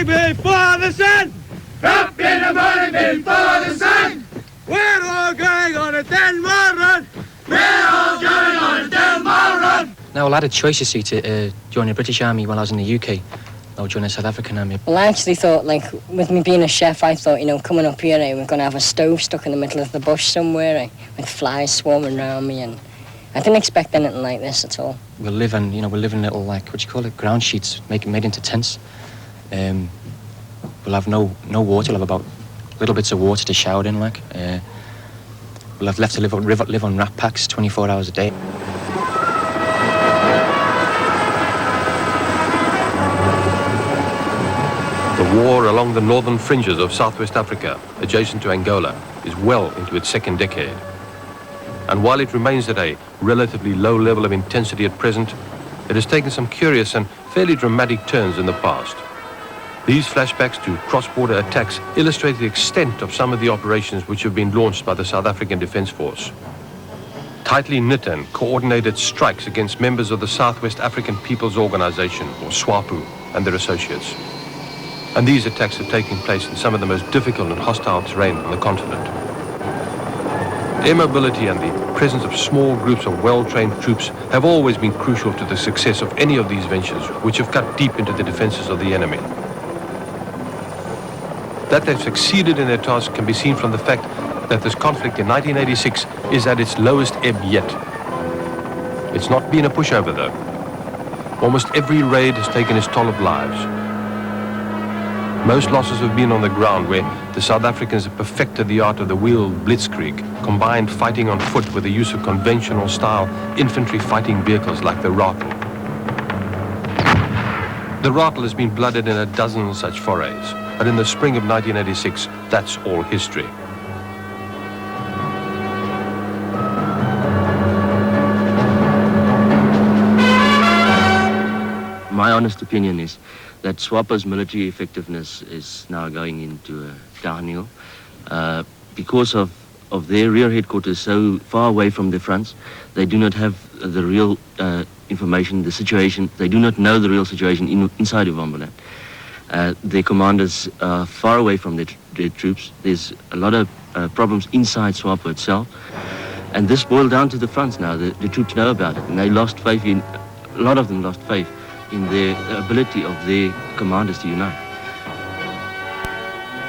morning before the sun! Up in the morning before the sun! We're all going on a 10-mile run! We're all going on a 10-mile run! Now, I had a choice, you see, to join the British Army while I was in the UK. Or join the South African Army. Well, I actually thought, like, with me being a chef, I thought, you know, coming up here, we're going to have a stove stuck in the middle of the bush somewhere, with flies swarming around me, and I didn't expect anything like this at all. We'll live in, we'll live in little, like, what do you call it, ground sheets, made into tents. We'll have no water. We'll have about little bits of water to shower in, like. We'll have left to live on rat packs 24 hours a day. The war along the northern fringes of Southwest Africa, adjacent to Angola, is well into its second decade. And while it remains at a relatively low level of intensity at present, it has taken some curious and fairly dramatic turns in the past. These flashbacks to cross-border attacks illustrate the extent of some of the operations which have been launched by the South African Defence Force. Tightly knit and coordinated strikes against members of the Southwest African People's Organization, or SWAPO, and their associates. And these attacks have taken place in some of the most difficult and hostile terrain on the continent. Air mobility and the presence of small groups of well-trained troops have always been crucial to the success of any of these ventures, which have cut deep into the defenses of the enemy. That they've succeeded in their task can be seen from the fact that this conflict in 1986 is at its lowest ebb yet. It's not been a pushover, though. Almost every raid has taken its toll of lives. Most losses have been on the ground, where the South Africans have perfected the art of the wheeled blitzkrieg, combined fighting on foot with the use of conventional-style infantry fighting vehicles like the Rattle. The Rattle has been blooded in a dozen such forays, and in the spring of 1986, that's all history. My honest opinion is that SWAPO's military effectiveness is now going into a downhill because of their rear headquarters so far away from the fronts. They do not have the real information, the situation. They do not know the real situation inside of Wambeland. Their commanders are far away from their troops. There's a lot of problems inside SWAPO itself. And this boiled down to the fronts now. The troops know about it, and they lost faith a lot of them lost faith in the ability of their commanders to unite.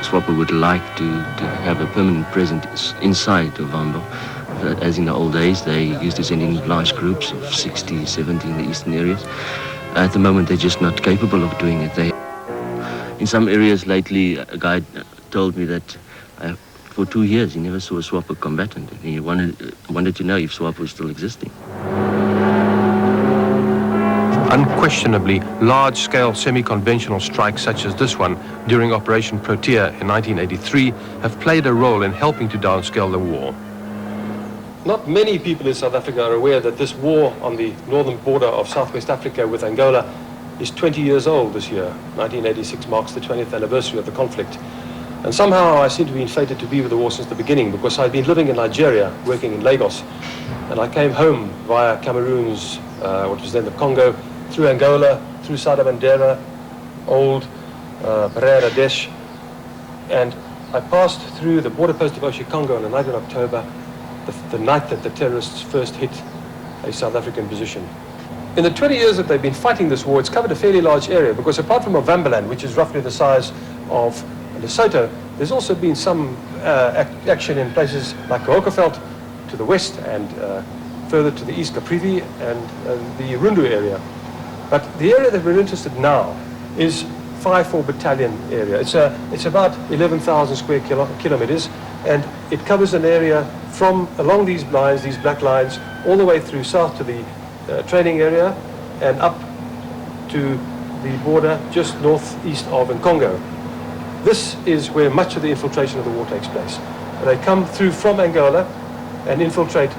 SWAPO would like to have a permanent presence inside of Wambo. As in the old days, they used to send in large groups of 60, 70 in the eastern areas. At the moment, they're just not capable of doing it. In some areas lately, a guy told me that for 2 years he never saw a SWAPO combatant. And he wanted to know if SWAPO was still existing. Unquestionably, large-scale semi-conventional strikes such as this one during Operation Protea in 1983 have played a role in helping to downscale the war. Not many people in South Africa are aware that this war on the northern border of Southwest Africa with Angola is 20 years old this year. 1986 marks the 20th anniversary of the conflict. And somehow I seem to be fated to be with the war since the beginning, because I'd been living in Nigeria, working in Lagos, and I came home via Cameroon's, what was then the Congo, through Angola, through Sada-Bandera, old Pereira Desh, and I passed through the border post of Oshikongo on the night of October, the night that the terrorists first hit a South African position. In the 20 years that they've been fighting this war, it's covered a fairly large area, because apart from Wambeland, which is roughly the size of Lesotho, there's also been some action in places like Kohokeveld to the west, and further to the east, Caprivi, and the Rundu area. But the area that we're interested now is 5-4 battalion area. It's about 11,000 square kilometers, and it covers an area from along these lines, these black lines, all the way through south to the training area and up to the border just northeast of Congo. This is where much of the infiltration of the war takes place. They come through from Angola and infiltrate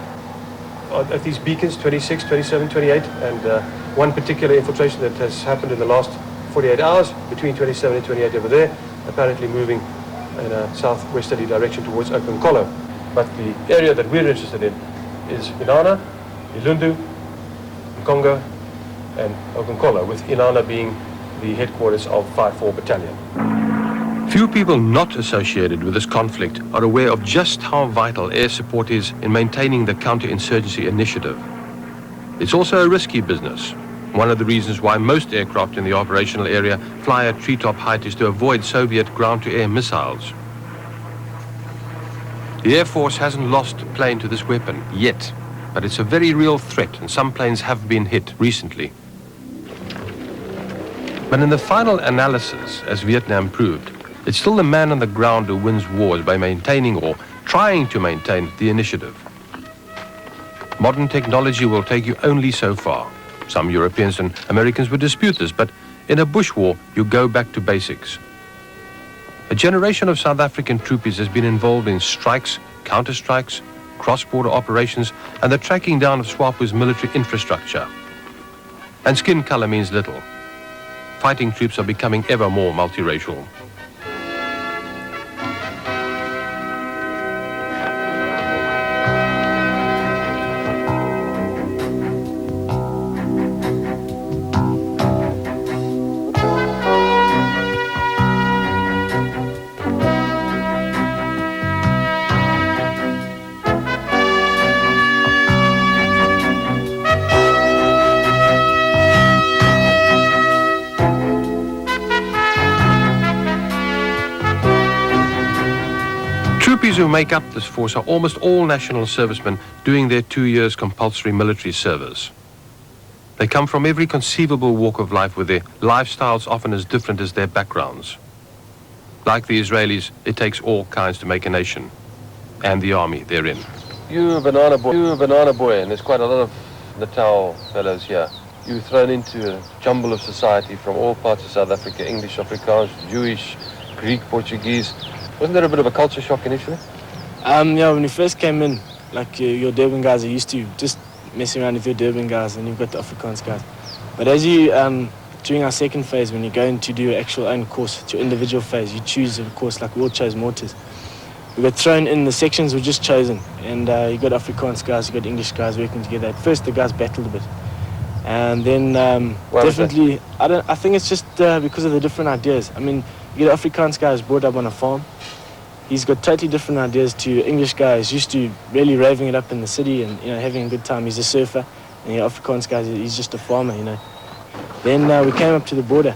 at these beacons, 26, 27, 28, and one particular infiltration that has happened in the last 48 hours, between 27 and 28 over there, apparently moving in a southwesterly direction towards Okonkolo. But the area that we're interested in is Inana, Ilundu, Congo, and Okonkolo, with Inana being the headquarters of 5-4 Battalion. Few people not associated with this conflict are aware of just how vital air support is in maintaining the counterinsurgency initiative. It's also a risky business. One of the reasons why most aircraft in the operational area fly at treetop height is to avoid Soviet ground-to-air missiles. The Air Force hasn't lost a plane to this weapon yet, but it's a very real threat, and some planes have been hit recently. But in the final analysis, as Vietnam proved, it's still the man on the ground who wins wars by maintaining or trying to maintain the initiative. Modern technology will take you only so far. Some Europeans and Americans would dispute this, but in a bush war, you go back to basics. A generation of South African troopies has been involved in strikes, counter-strikes, cross-border operations, and the tracking down of SWAPO's military infrastructure. And skin color means little. Fighting troops are becoming ever more multiracial. Troopies who make up this force are almost all national servicemen doing their 2 years compulsory military service. They come from every conceivable walk of life with their lifestyles often as different as their backgrounds. Like the Israelis, it takes all kinds to make a nation, and the army therein. You're a banana boy, and there's quite a lot of Natal fellows here. You're thrown into a jumble of society from all parts of South Africa, English, Afrikaans, Jewish, Greek, Portuguese. Wasn't there a bit of a culture shock initially? Yeah, when we first came in, like your Durban guys are used to just messing around with your Durban guys, and you've got the Afrikaans guys. But as you, during our second phase, when you go in to do your actual own course, it's your individual phase, you choose a course, like we all chose mortars. We got thrown in, the sections were just chosen, and you got Afrikaans guys, you got English guys working together. At first the guys battled a bit. And then definitely, I think it's just because of the different ideas. I mean, you get an Afrikaans guy who's brought up on a farm. He's got totally different ideas to English guys used to really raving it up in the city and having a good time. He's a surfer, and your Afrikaans guy, he's just a farmer, Then we came up to the border,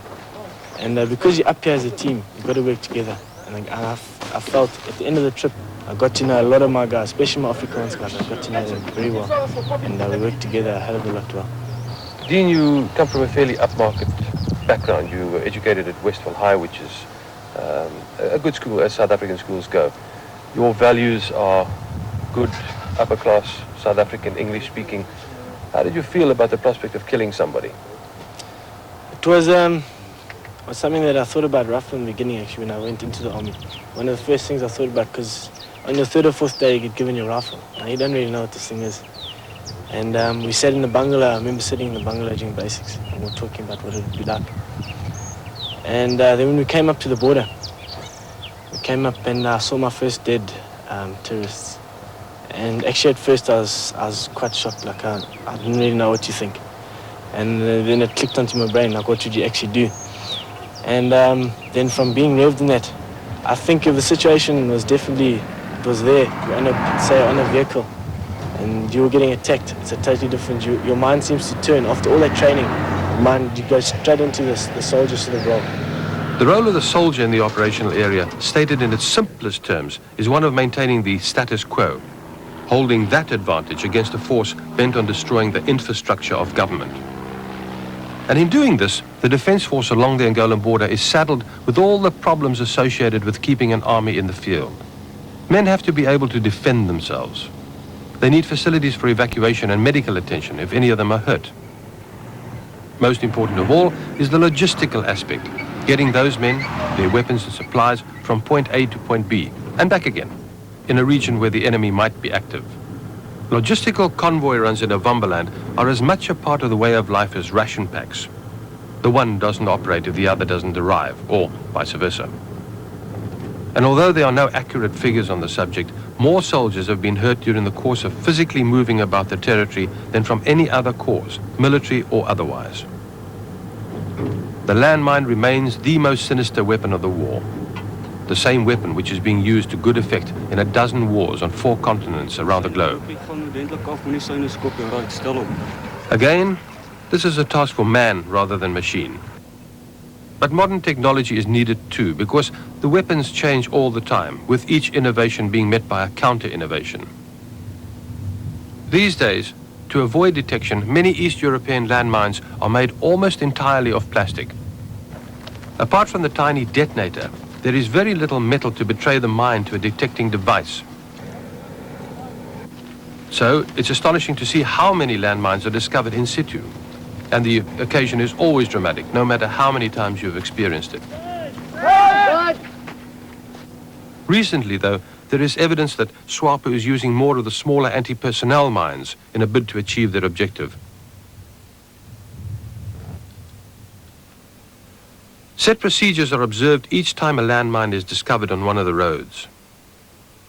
and because you're up here as a team, you've got to work together. And I felt at the end of the trip, I got to know a lot of my guys, especially my Afrikaans guys. I got to know them very well, and we worked together a hell of a lot well. Dean, you come from a fairly upmarket background. You were educated at Westville High, which is a good school as South African schools go. Your values are good, upper class, South African, English speaking. How did you feel about the prospect of killing somebody? It was something that I thought about right from the beginning, actually, when I went into the army. One of the first things I thought about, because on your third or fourth day you get given your rifle. Now, you don't really know what this thing is. And we sat in the bungalow. I remember sitting in the bungalow doing basics, and we were talking about what it would be like. And then when we came up to the border, we came up and I saw my first dead terrorists. And actually at first I was quite shocked, like I didn't really know what to think. And then it clicked onto my brain, like what would you actually do? And then from being involved in that, I think if the situation was definitely, it was there, you're on a vehicle, and you were getting attacked, it's a totally different, your mind seems to turn. After all that training, you go straight into the soldier sort of role. The role of the soldier in the operational area, stated in its simplest terms, is one of maintaining the status quo, holding that advantage against a force bent on destroying the infrastructure of government. And in doing this, the defense force along the Angolan border is saddled with all the problems associated with keeping an army in the field. Men have to be able to defend themselves. They need facilities for evacuation and medical attention if any of them are hurt. Most important of all is the logistical aspect, getting those men, their weapons and supplies from point A to point B and back again, in a region where the enemy might be active. Logistical convoy runs in Ovambaland are as much a part of the way of life as ration packs. The one doesn't operate if the other doesn't arrive, or vice versa. And although there are no accurate figures on the subject, more soldiers have been hurt during the course of physically moving about the territory than from any other cause, military or otherwise. the landmine remains the most sinister weapon of the war. The same weapon which is being used to good effect in a dozen wars on 4 continents around the globe. Again, this is a task for man rather than machine. But modern technology is needed too, because the weapons change all the time, with each innovation being met by a counter-innovation. These days, to avoid detection, many East European landmines are made almost entirely of plastic. Apart from the tiny detonator, there is very little metal to betray the mine to a detecting device. So, it's astonishing to see how many landmines are discovered in situ. And the occasion is always dramatic, no matter how many times you've experienced it. Recently, though, there is evidence that SWAPO is using more of the smaller anti-personnel mines in a bid to achieve their objective. Set procedures are observed each time a landmine is discovered on one of the roads.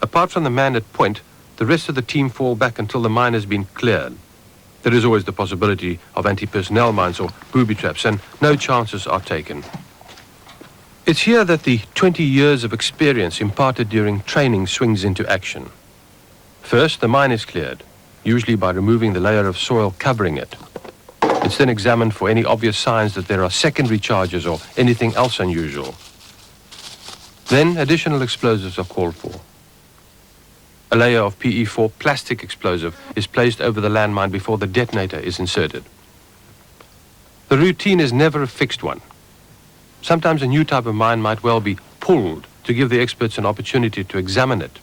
Apart from the man at point, the rest of the team fall back until the mine has been cleared. There is always the possibility of anti-personnel mines or booby traps, and no chances are taken. It's here that the 20 years of experience imparted during training swings into action. First, the mine is cleared, usually by removing the layer of soil covering it. It's then examined for any obvious signs that there are secondary charges or anything else unusual. Then, additional explosives are called for. A layer of PE4 plastic explosive is placed over the landmine before the detonator is inserted. The routine is never a fixed one. Sometimes a new type of mine might well be pulled to give the experts an opportunity to examine it.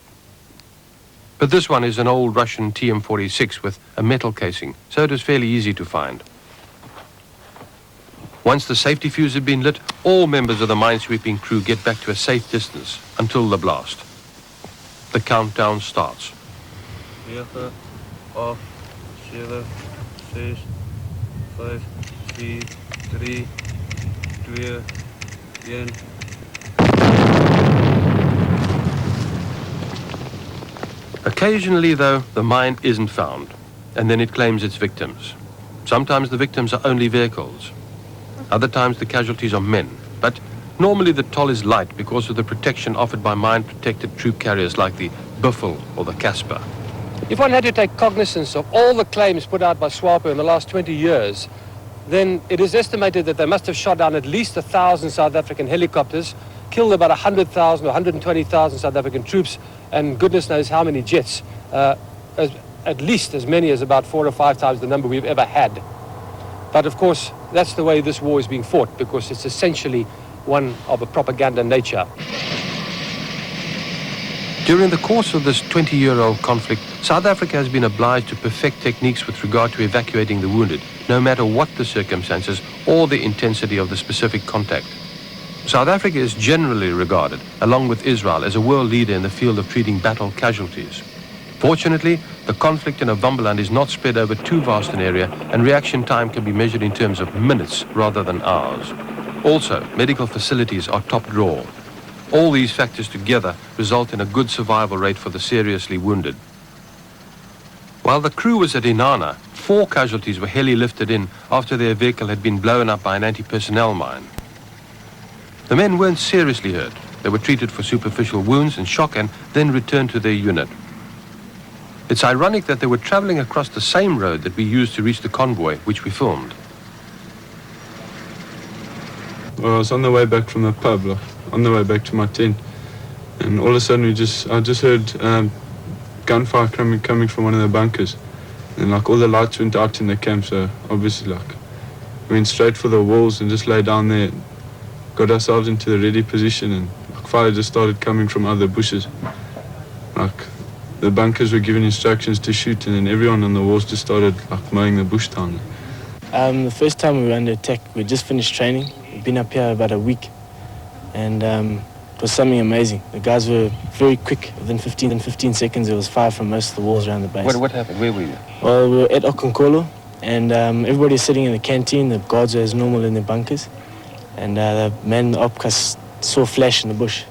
But this one is an old Russian TM-46 with a metal casing, so it is fairly easy to find. Once the safety fuse has been lit, all members of the minesweeping crew get back to a safe distance until the blast. The countdown starts. 9, 8, 7, 6, 5, 4, 3, 2, 1. Occasionally, though, the mine isn't found, and then it claims its victims. Sometimes the victims are only vehicles. Other times the casualties are men, but normally the toll is light because of the protection offered by mine-protected troop carriers like the Buffel or the Casper. If one had to take cognizance of all the claims put out by SWAPO in the last 20 years, then it is estimated that they must have shot down at least 1,000 South African helicopters, killed about 100,000 or 120,000 South African troops, and goodness knows how many jets, at least as many as about 4 or 5 times the number we've ever had. But of course, that's the way this war is being fought, because it's essentially one of a propaganda nature. During the course of this 20-year-old conflict, South Africa has been obliged to perfect techniques with regard to evacuating the wounded, no matter what the circumstances or the intensity of the specific contact. South Africa is generally regarded, along with Israel, as a world leader in the field of treating battle casualties. Fortunately, the conflict in Avambaland is not spread over too vast an area, and reaction time can be measured in terms of minutes rather than hours. Also, medical facilities are top drawer. All these factors together result in a good survival rate for the seriously wounded. While the crew was at Inanna, 4 casualties were heli lifted in after their vehicle had been blown up by an anti-personnel mine. The men weren't seriously hurt. They were treated for superficial wounds and shock and then returned to their unit. It's ironic that they were traveling across the same road that we used to reach the convoy, which we filmed. Well, I was on the way back from the pub, on the way back to my tent, and all of a sudden I just heard gunfire coming from one of the bunkers, and all the lights went out in the camp, so obviously we went straight for the walls and just lay down there, got ourselves into the ready position, and fire just started coming from other bushes. The bunkers were given instructions to shoot, and then everyone on the walls just started mowing the bush down. The first time we were under attack, we just finished training. We'd been up here about a week, and it was something amazing. The guys were very quick. Within 15 seconds, there was fire from most of the walls around the base. What happened? Where were you? Well, we were at Okonkolo, and everybody's sitting in the canteen. The guards are as normal in their bunkers, and the man, the opcas, saw a flash in the bush,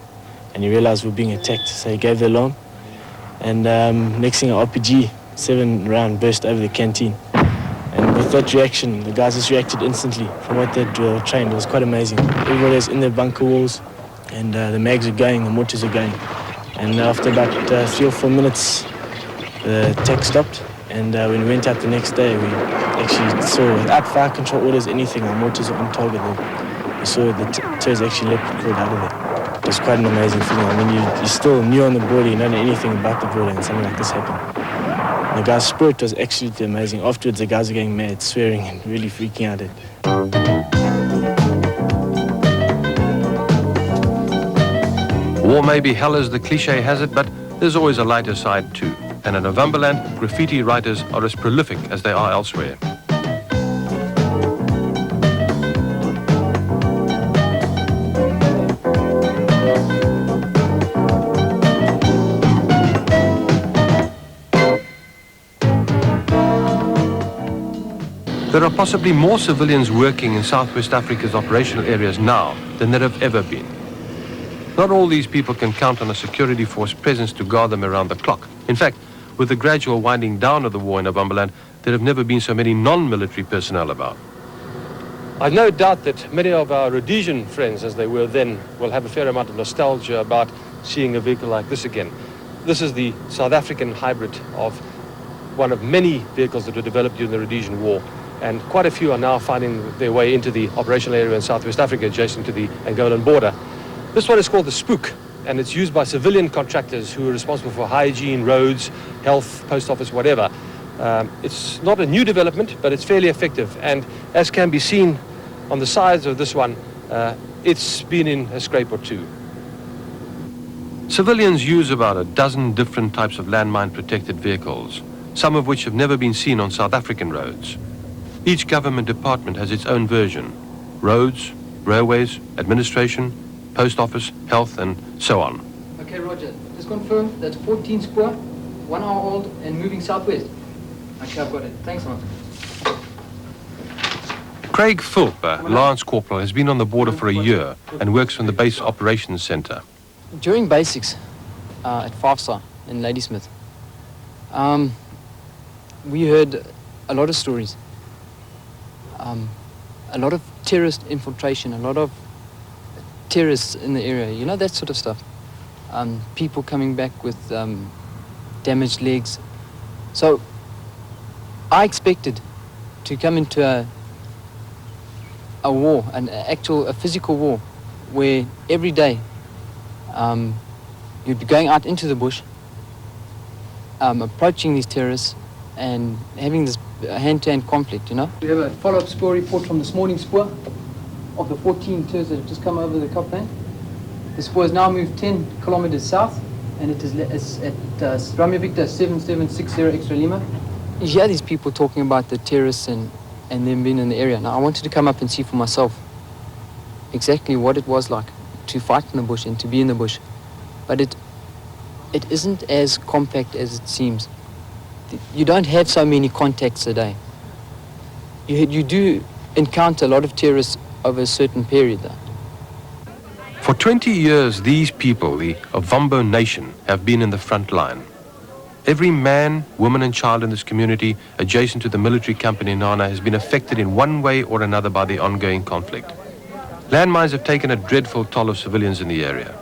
and he realized we were being attacked, so he gave the alarm. And next thing, an RPG 7 round burst over the canteen. And with that reaction, the guys just reacted instantly from what they'd trained. It was quite amazing. Everybody was in their bunker walls, and the mags were going, the mortars were going. And after about 3 or 4 minutes, the attack stopped. And when we went out the next day, we actually saw, without fire control orders, anything, our mortars were on target. We saw the terrorists actually leapt and crawled out of there. It was quite an amazing feeling. I mean, you're still new on the border, you don't know anything about the border, and something like this happened. And the guy's spirit was absolutely amazing. Afterwards, the guys were getting mad, swearing and really freaking out. War may be hell as the cliche has it, but there's always a lighter side too. And in Novemberland, graffiti writers are as prolific as they are elsewhere. There are possibly more civilians working in Southwest Africa's operational areas now than there have ever been. Not all these people can count on a security force presence to guard them around the clock. In fact, with the gradual winding down of the war in Novemberland, there have never been so many non-military personnel about. I've no doubt that many of our Rhodesian friends, as they were then, will have a fair amount of nostalgia about seeing a vehicle like this again. This is the South African hybrid of one of many vehicles that were developed during the Rhodesian War. And quite a few are now finding their way into the operational area in Southwest Africa, adjacent to the Angolan border. This one is called the Spook, and it's used by civilian contractors who are responsible for hygiene, roads, health, post office, whatever. It's not a new development, but it's fairly effective. And as can be seen on the sides of this one, it's been in a scrape or two. Civilians use about a dozen different types of landmine-protected vehicles, some of which have never been seen on South African roads. Each government department has its own version: roads, railways, administration, post office, health, and so on. Okay, Roger. Just confirm that's 14 spoor, 1 hour old, and moving southwest. Okay, I've got it. Thanks a lot. Craig Philp, Lance Corporal, has been on the border for a year and works from the Base Operations Centre. During basics at 5-star in Ladysmith, we heard a lot of stories. A lot of terrorist infiltration, a lot of terrorists in the area, you know, that sort of stuff. People coming back with damaged legs. So I expected to come into a war, a physical war, where every day you'd be going out into the bush, approaching these terrorists and having this hand-to-hand conflict, you know. We have a follow-up spoor report from this morning's spoor of the 14 tours that have just come over the kaplyn. The spoor has now moved 10 kilometers south, and it is at Romeo Victor 7760 Extra Lima. You hear these people talking about the terrorists and them being in the area. Now, I wanted to come up and see for myself exactly what it was like to fight in the bush and to be in the bush. But it isn't as compact as it seems. You don't have so many contacts a day. You do encounter a lot of terrorists over a certain period, though. For 20 years, these people, the Ovambo Nation, have been in the front line. Every man, woman and child in this community adjacent to the military camp in Inana has been affected in one way or another by the ongoing conflict. Landmines have taken a dreadful toll of civilians in the area.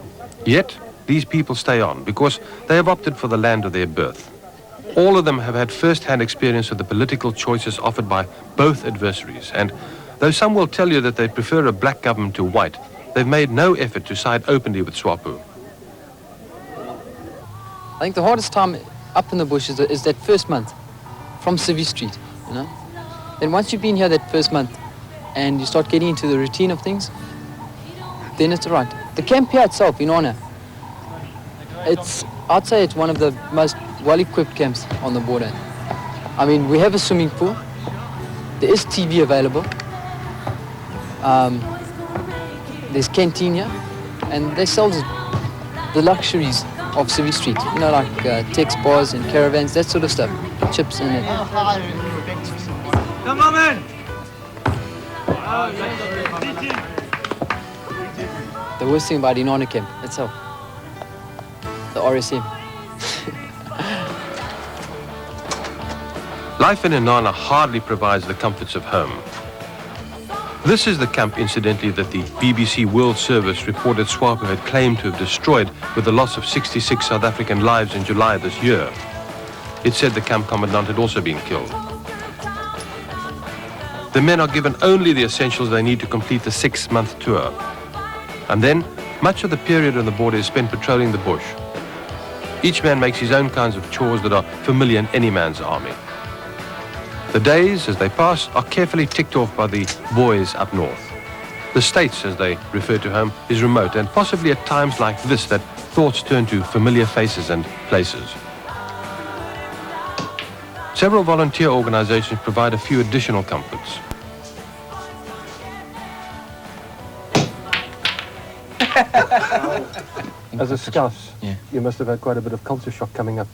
Yet, these people stay on because they have opted for the land of their birth. All of them have had first-hand experience of the political choices offered by both adversaries, and though some will tell you that they prefer a black government to white, they've made no effort to side openly with SWAPO. I think the hardest time up in the bush is that first month from Civvy Street, you know. Then once you've been here that first month and you start getting into the routine of things, then it's all right. The camp here itself, in Honor, I'd say it's one of the most well-equipped camps on the border. I mean, we have a swimming pool. There is TV available. There's canteen here, and they sell the luxuries of Civvy Street. You know, like tex bars and caravans, that sort of stuff. Chips in it. Come on, man! The worst thing about Inana camp itself, the RSM. Life in Inanna hardly provides the comforts of home. This is the camp, incidentally, that the BBC World Service reported SWAPO had claimed to have destroyed with the loss of 66 South African lives in July this year. It said the camp commandant had also been killed. The men are given only the essentials they need to complete the 6-month tour. And then, much of the period on the border is spent patrolling the bush. Each man makes his own kinds of chores that are familiar in any man's army. The days, as they pass, are carefully ticked off by the boys up north. The States, as they refer to home, is remote, and possibly at times like this that thoughts turn to familiar faces and places. Several volunteer organizations provide a few additional comforts. As a scout, Yeah. you must have had quite a bit of culture shock coming up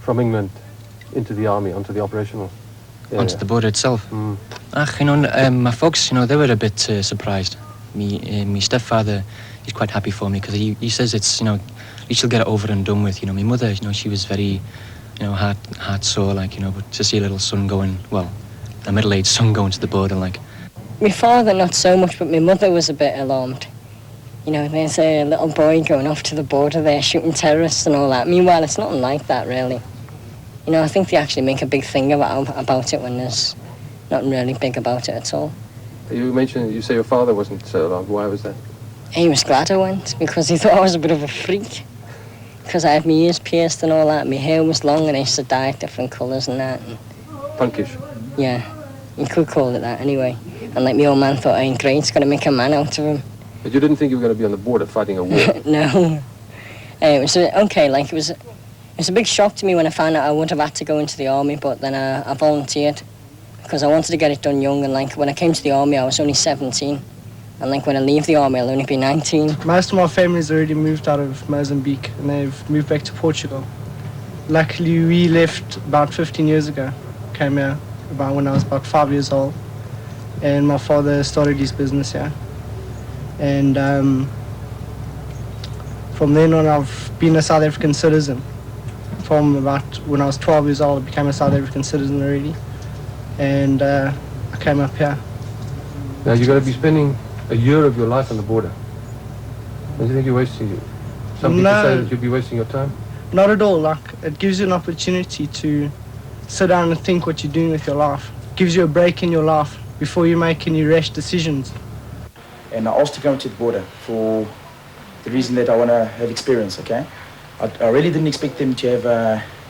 from England into the army, onto the operational area. Onto the border itself. My folks, they were a bit surprised. My stepfather, he's quite happy for me because he says it's, at least you'll get it over and done with. My mother, she was very, heart sore, but to see a little son going, well, a middle-aged son going to the border, My father, not so much, but my mother was a bit alarmed. There's a little boy going off to the border there shooting terrorists and all that. Meanwhile, it's nothing like that, really. I think they actually make a big thing about it when there's nothing really big about it at all. You say your father wasn't so alarmed. Why was that? He was glad I went because he thought I was a bit of a freak. Because I had my ears pierced and all that. My hair was long and I used to dye it different colours and that. Punkish? Yeah, you could call it that anyway. And my old man thought, ain't great, it's going to make a man out of him. But you didn't think you were going to be on the border fighting a war? No. It was okay, it was a big shock to me when I found out I would have had to go into the army, but then I volunteered because I wanted to get it done young, and when I came to the army I was only 17, and when I leave the army I'll only be 19. Most of my family's already moved out of Mozambique and they've moved back to Portugal. Luckily we left about 15 years ago, came here about when I was about 5 years old, and my father started his business here. And from then on I've been a South African citizen. From about when I was 12 years old I became a South African citizen already, and I came up here. Now you're going to be spending a year of your life on the border. Don't you think you're wasting it? Some people say that you'll be wasting your time? Not at all. It gives you an opportunity to sit down and think what you're doing with your life. It gives you a break in your life before you make any rash decisions. And I asked to come to the border for the reason that I want to have experience, okay? I really didn't expect them to have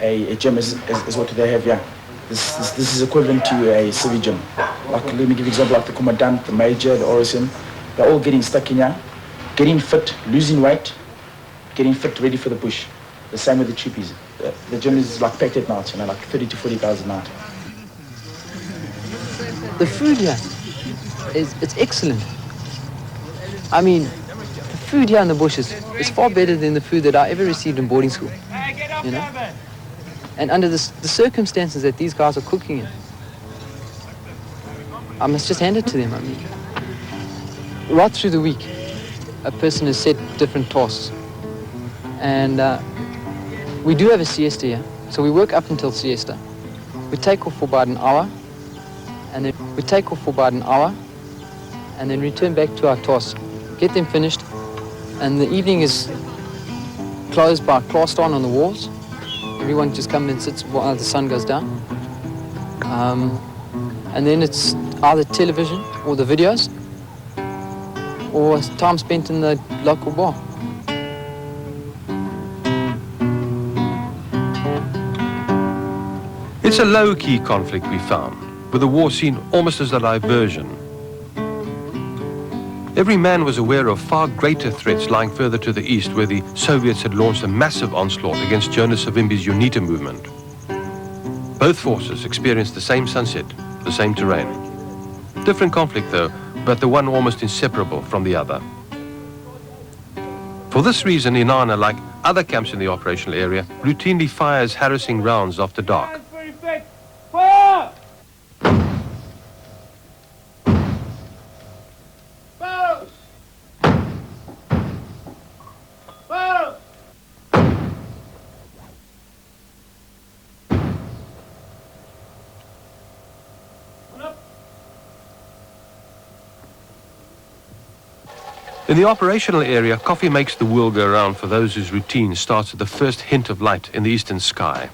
a gym as what they have here. This is equivalent to a civvy gym. Let me give you an example, the commandant, the major, the RSM, they're all getting stuck in here, getting fit, losing weight, getting fit, ready for the bush. The same with the troopies. The gym is packed at night, 30 to 40 guys a night. The food here, it's excellent. I mean, the food here in the bush is far better than the food that I ever received in boarding school, And under the circumstances that these guys are cooking in, I must just hand it to them. I mean, right through the week, a person is set different tasks. And we do have a siesta here, so we work up until siesta. We take off for about an hour, and then return back to our tasks, get them finished, and the evening is closed by cast iron on the walls. Everyone just comes and sits while the sun goes down. And then it's either television or the videos, or time spent in the local bar. It's a low-key conflict we found, with the war seen almost as a diversion. Every man was aware of far greater threats lying further to the east, where the Soviets had launched a massive onslaught against Jonas Savimbi's UNITA movement. Both forces experienced the same sunset, the same terrain. Different conflict though, but the one almost inseparable from the other. For this reason, Inanna, like other camps in the operational area, routinely fires harassing rounds after dark. In the operational area, coffee makes the world go round for those whose routine starts at the first hint of light in the eastern sky.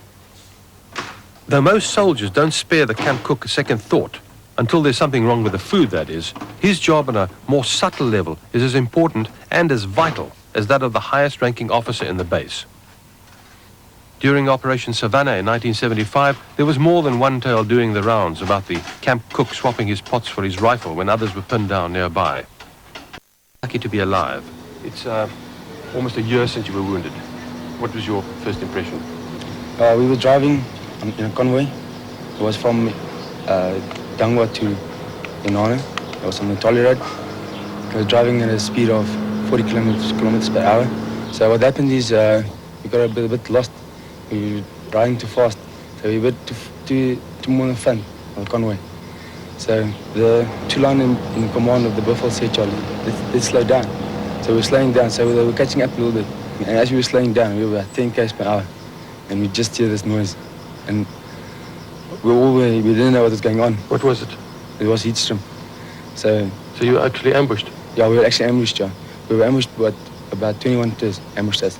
Though most soldiers don't spare the camp cook a second thought, until there's something wrong with the food, that is, his job on a more subtle level is as important and as vital as that of the highest-ranking officer in the base. During Operation Savannah in 1975, there was more than one tale doing the rounds about the camp cook swapping his pots for his rifle when others were pinned down nearby. Lucky to be alive. It's almost a year since you were wounded. What was your first impression? We were driving in a convoy. It was from Dangwa to Inana. It was on the Tolly Road. I was driving at a speed of 40 kilometers per hour. So what happened is we got a bit lost. We were riding too fast. So we were too more in front of the convoy. So the two line in command of the Buffalo said, Charlie, let's slow down. So we were slowing down. So we were catching up a little bit. And as we were slowing down, we were at 10 km per hour. And we just hear this noise. And we didn't know what was going on. What was it? It was heat stream. So you were actually ambushed? Yeah, we were actually ambushed, yeah. We were ambushed, but about 21 tours ambushed us.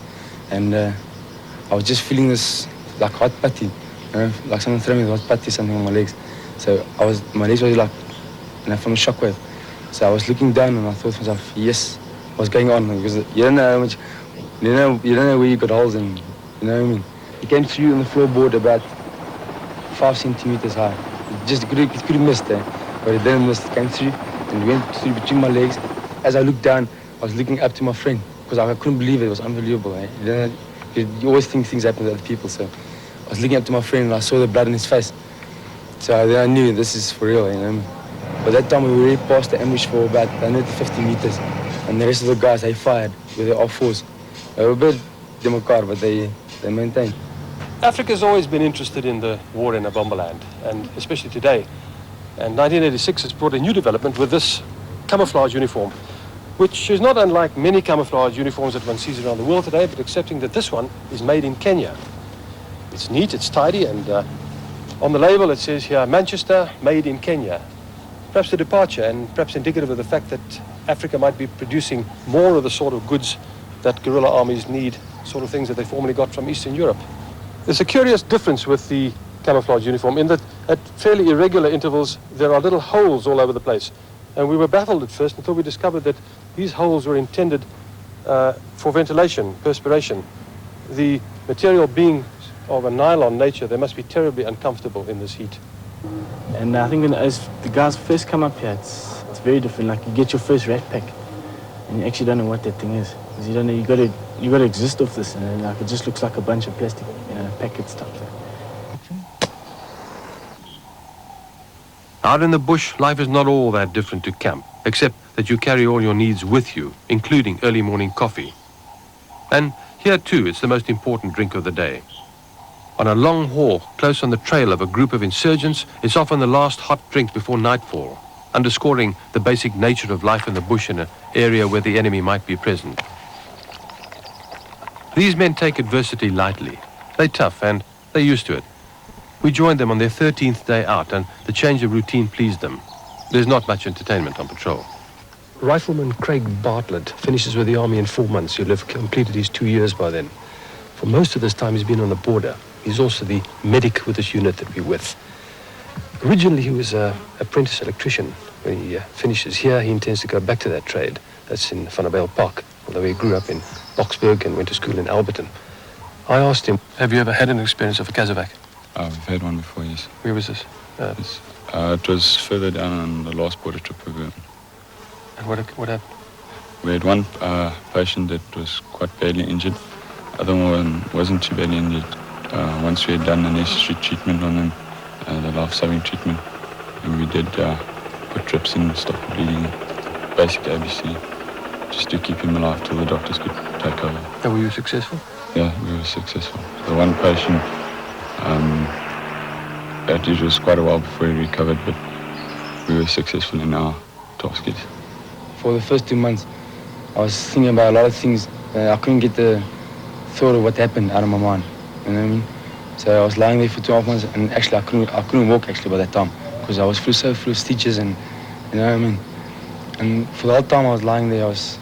And I was just feeling this like hot putty, you know, like someone throwing me hot putty something on my legs. So my legs were like, from a shockwave. So I was looking down and I thought to myself, yes, what's going on? Because you don't know how much, you don't know where you got holes in, you know what I mean? It came through on the floorboard about 5 centimeters high. It could have missed there, but it didn't miss. It came through and went through between my legs. As I looked down, I was looking up to my friend because I couldn't believe it. It was unbelievable. Eh? You always think things happen to other people, so I was looking up to my friend and I saw the blood in his face. So then I knew this is for real, you know. But that time we were already past the ambush for about 150 meters, and the rest of the guys, they fired with their R4s. They were a bit democratic, but they maintained. Africa's always been interested in the war in Abombaland, and especially today. And 1986 has brought a new development with this camouflage uniform, which is not unlike many camouflage uniforms that one sees around the world today, but excepting that this one is made in Kenya. It's neat, it's tidy, and on the label it says here, Manchester, made in Kenya. Perhaps a departure, and perhaps indicative of the fact that Africa might be producing more of the sort of goods that guerrilla armies need, sort of things that they formerly got from Eastern Europe. There's a curious difference with the camouflage uniform in that at fairly irregular intervals there are little holes all over the place. And we were baffled at first until we discovered that these holes were intended for ventilation, perspiration. The material being of a nylon nature, they must be terribly uncomfortable in this heat. And I think as the guys first come up here, it's very different. Like you get your first rat pack, and you actually don't know what that thing is. Because you don't know, you got to exist off this, and like it just looks like a bunch of plastic, packet stuff. Out in the bush, life is not all that different to camp, except that you carry all your needs with you, including early morning coffee. And here too, it's the most important drink of the day. On a long haul, close on the trail of a group of insurgents, it's often the last hot drink before nightfall, underscoring the basic nature of life in the bush in an area where the enemy might be present. These men take adversity lightly. They're tough and they're used to it. We joined them on their 13th day out, and the change of routine pleased them. There's not much entertainment on patrol. Rifleman Craig Bartlett finishes with the army in 4 months. He'll have completed his 2 years by then. For most of this time, he's been on the border. He's also the medic with this unit that we're with. Originally, he was an apprentice electrician. When he finishes here, he intends to go back to that trade. That's in Van der Bijl Park, although he grew up in Boksburg and went to school in Alberton. I asked him, have you ever had an experience of a casevac? We've had one before, yes. Where was this? It was further down on the last border trip we were on. And what happened? We had one patient that was quite badly injured. Other one wasn't too badly injured. Once we had done the necessary treatment on him, the life-saving treatment, and we did put drips in, stop the bleeding, basic ABC, just to keep him alive till the doctors could take over. And were you successful? Yeah, we were successful. The one patient, it was quite a while before he recovered, but we were successful in our task. For the first 2 months, I was thinking about a lot of things. I couldn't get the thought of what happened out of my mind. You know what I mean? So I was lying there for 2.5 months, and actually I couldn't walk actually by that time because I was so full of stitches, and you know what I mean. And for the whole time I was lying there, I was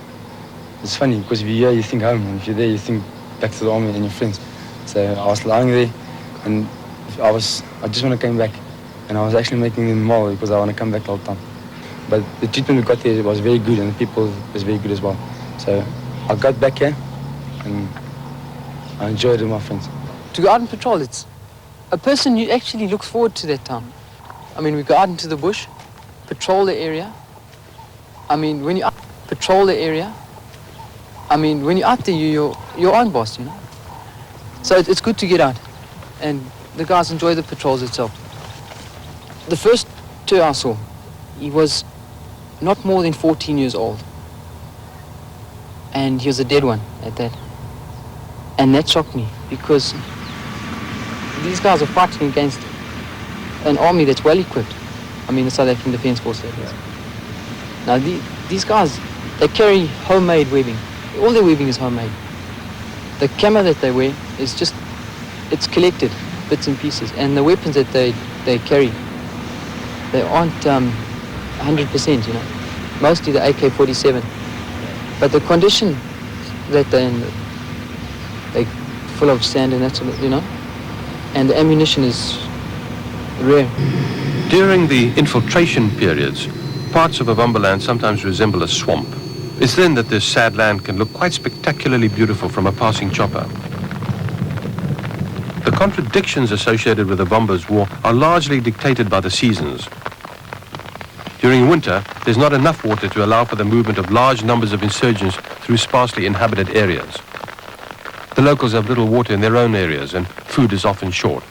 it's funny because if you're here, you think home, and if you're there, you think back to the army and your friends. So I was lying there, and I just want to come back, and I was actually making them more because I want to come back all the time. But the treatment we got there was very good, and the people was very good as well. So I got back here, and I enjoyed it with my friends. To go out and patrol, it's a person who actually looks forward to that time. I mean, we go out into the bush, patrol the area. I mean, when you patrol the area, I mean, when you're out there, you're your own boss, you know. So it's good to get out, and the guys enjoy the patrols itself. The first tour I saw, he was not more than 14 years old, and he was a dead one at that. And that shocked me, because these guys are fighting against an army that's well equipped. I mean, the South African Defence Force, that is. Now, these guys, they carry homemade webbing. All their webbing is homemade. The camo that they wear is just, it's collected, bits and pieces. And the weapons that they carry, they aren't 100%, you know. Mostly the AK-47. But the condition that they're in, they're full of sand and that sort of, you know. And the ammunition is rare. During the infiltration periods, parts of a Vumberland sometimes resemble a swamp. It's then that this sad land can look quite spectacularly beautiful from a passing chopper. The contradictions associated with the Vumber's War are largely dictated by the seasons. During winter, there's not enough water to allow for the movement of large numbers of insurgents through sparsely inhabited areas. The locals have little water in their own areas, and food is often short.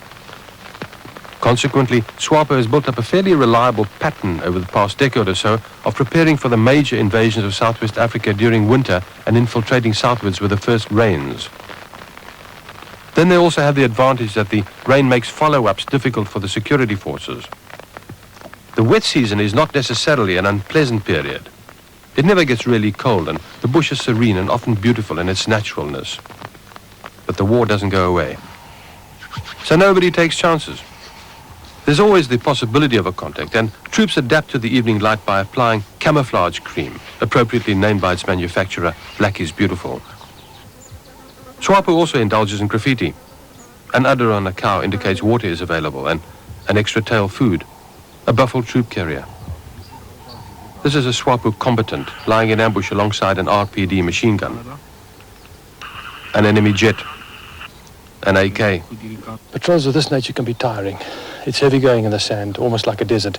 Consequently, SWAPO has built up a fairly reliable pattern over the past decade or so of preparing for the major invasions of Southwest Africa during winter and infiltrating southwards with the first rains. Then they also have the advantage that the rain makes follow-ups difficult for the security forces. The wet season is not necessarily an unpleasant period. It never gets really cold, and the bush is serene and often beautiful in its naturalness. But the war doesn't go away. So nobody takes chances. There's always the possibility of a contact, and troops adapt to the evening light by applying camouflage cream, appropriately named by its manufacturer, Black is Beautiful. SWAPO also indulges in graffiti. An udder on a cow indicates water is available, and an extra tail food, a buffalo troop carrier. This is a SWAPO combatant lying in ambush alongside an RPD machine gun, an enemy jet, an AK. Patrols of this nature can be tiring. It's heavy going in the sand, almost like a desert.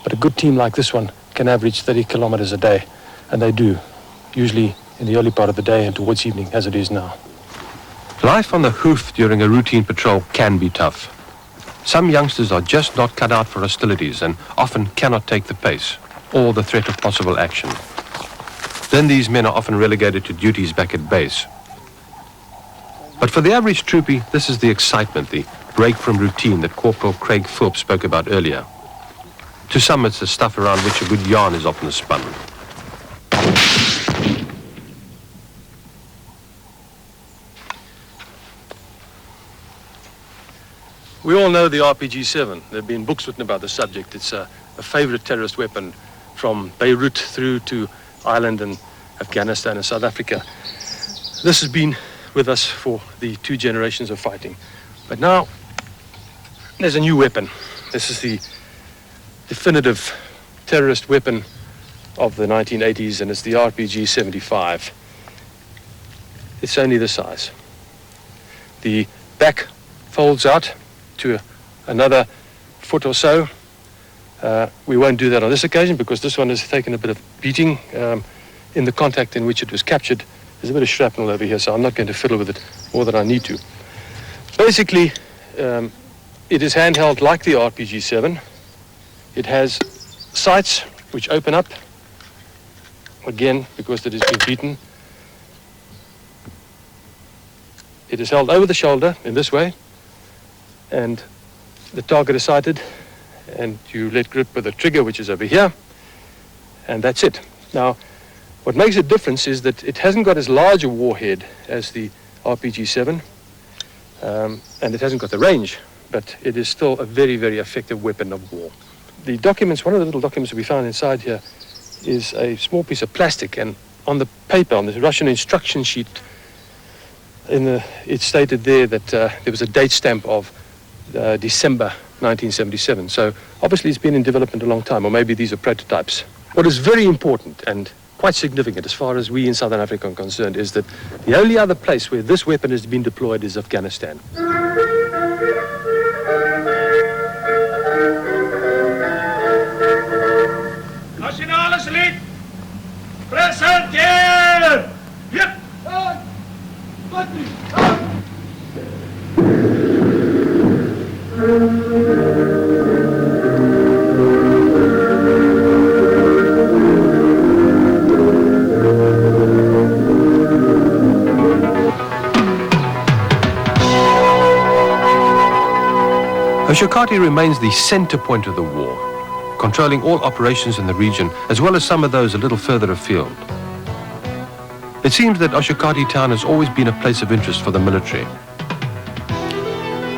But a good team like this one can average 30 kilometers a day, and they do, usually in the early part of the day and towards evening, as it is now. Life on the hoof during a routine patrol can be tough. Some youngsters are just not cut out for hostilities and often cannot take the pace or the threat of possible action. Then these men are often relegated to duties back at base. But for the average troopie, this is the excitement, the break from routine that Corporal Craig Phillips spoke about earlier. To some, it's the stuff around which a good yarn is often spun. We all know the RPG-7. There have been books written about the subject. It's a favorite terrorist weapon from Beirut through to Ireland and Afghanistan and South Africa. This has been with us for the 2 generations of fighting. But now, there's a new weapon. This is the definitive terrorist weapon of the 1980s, and it's the RPG-75. It's only this size. The back folds out to another foot or so. We won't do that on this occasion because this one has taken a bit of beating in the contact in which it was captured. There's a bit of shrapnel over here, so I'm not going to fiddle with it more than I need to. Basically, it is handheld like the RPG-7. It has sights which open up, again, because it has been beaten. It is held over the shoulder in this way, and the target is sighted, and you let grip with the trigger, which is over here, and that's it. Now, what makes a difference is that it hasn't got as large a warhead as the RPG-7, and it hasn't got the range, but it is still a very, very effective weapon of war. The documents, one of the little documents that we found inside here is a small piece of plastic, and on the paper, on the Russian instruction sheet, it stated there that there was a date stamp of December 1977. So obviously it's been in development a long time, or maybe these are prototypes. What is very important and quite significant as far as we in Southern Africa are concerned is that the only other place where this weapon has been deployed is Afghanistan. Nationale lied. Presenteer! Yep. Oshakati remains the center point of the war, controlling all operations in the region, as well as some of those a little further afield. It seems that Oshakati town has always been a place of interest for the military.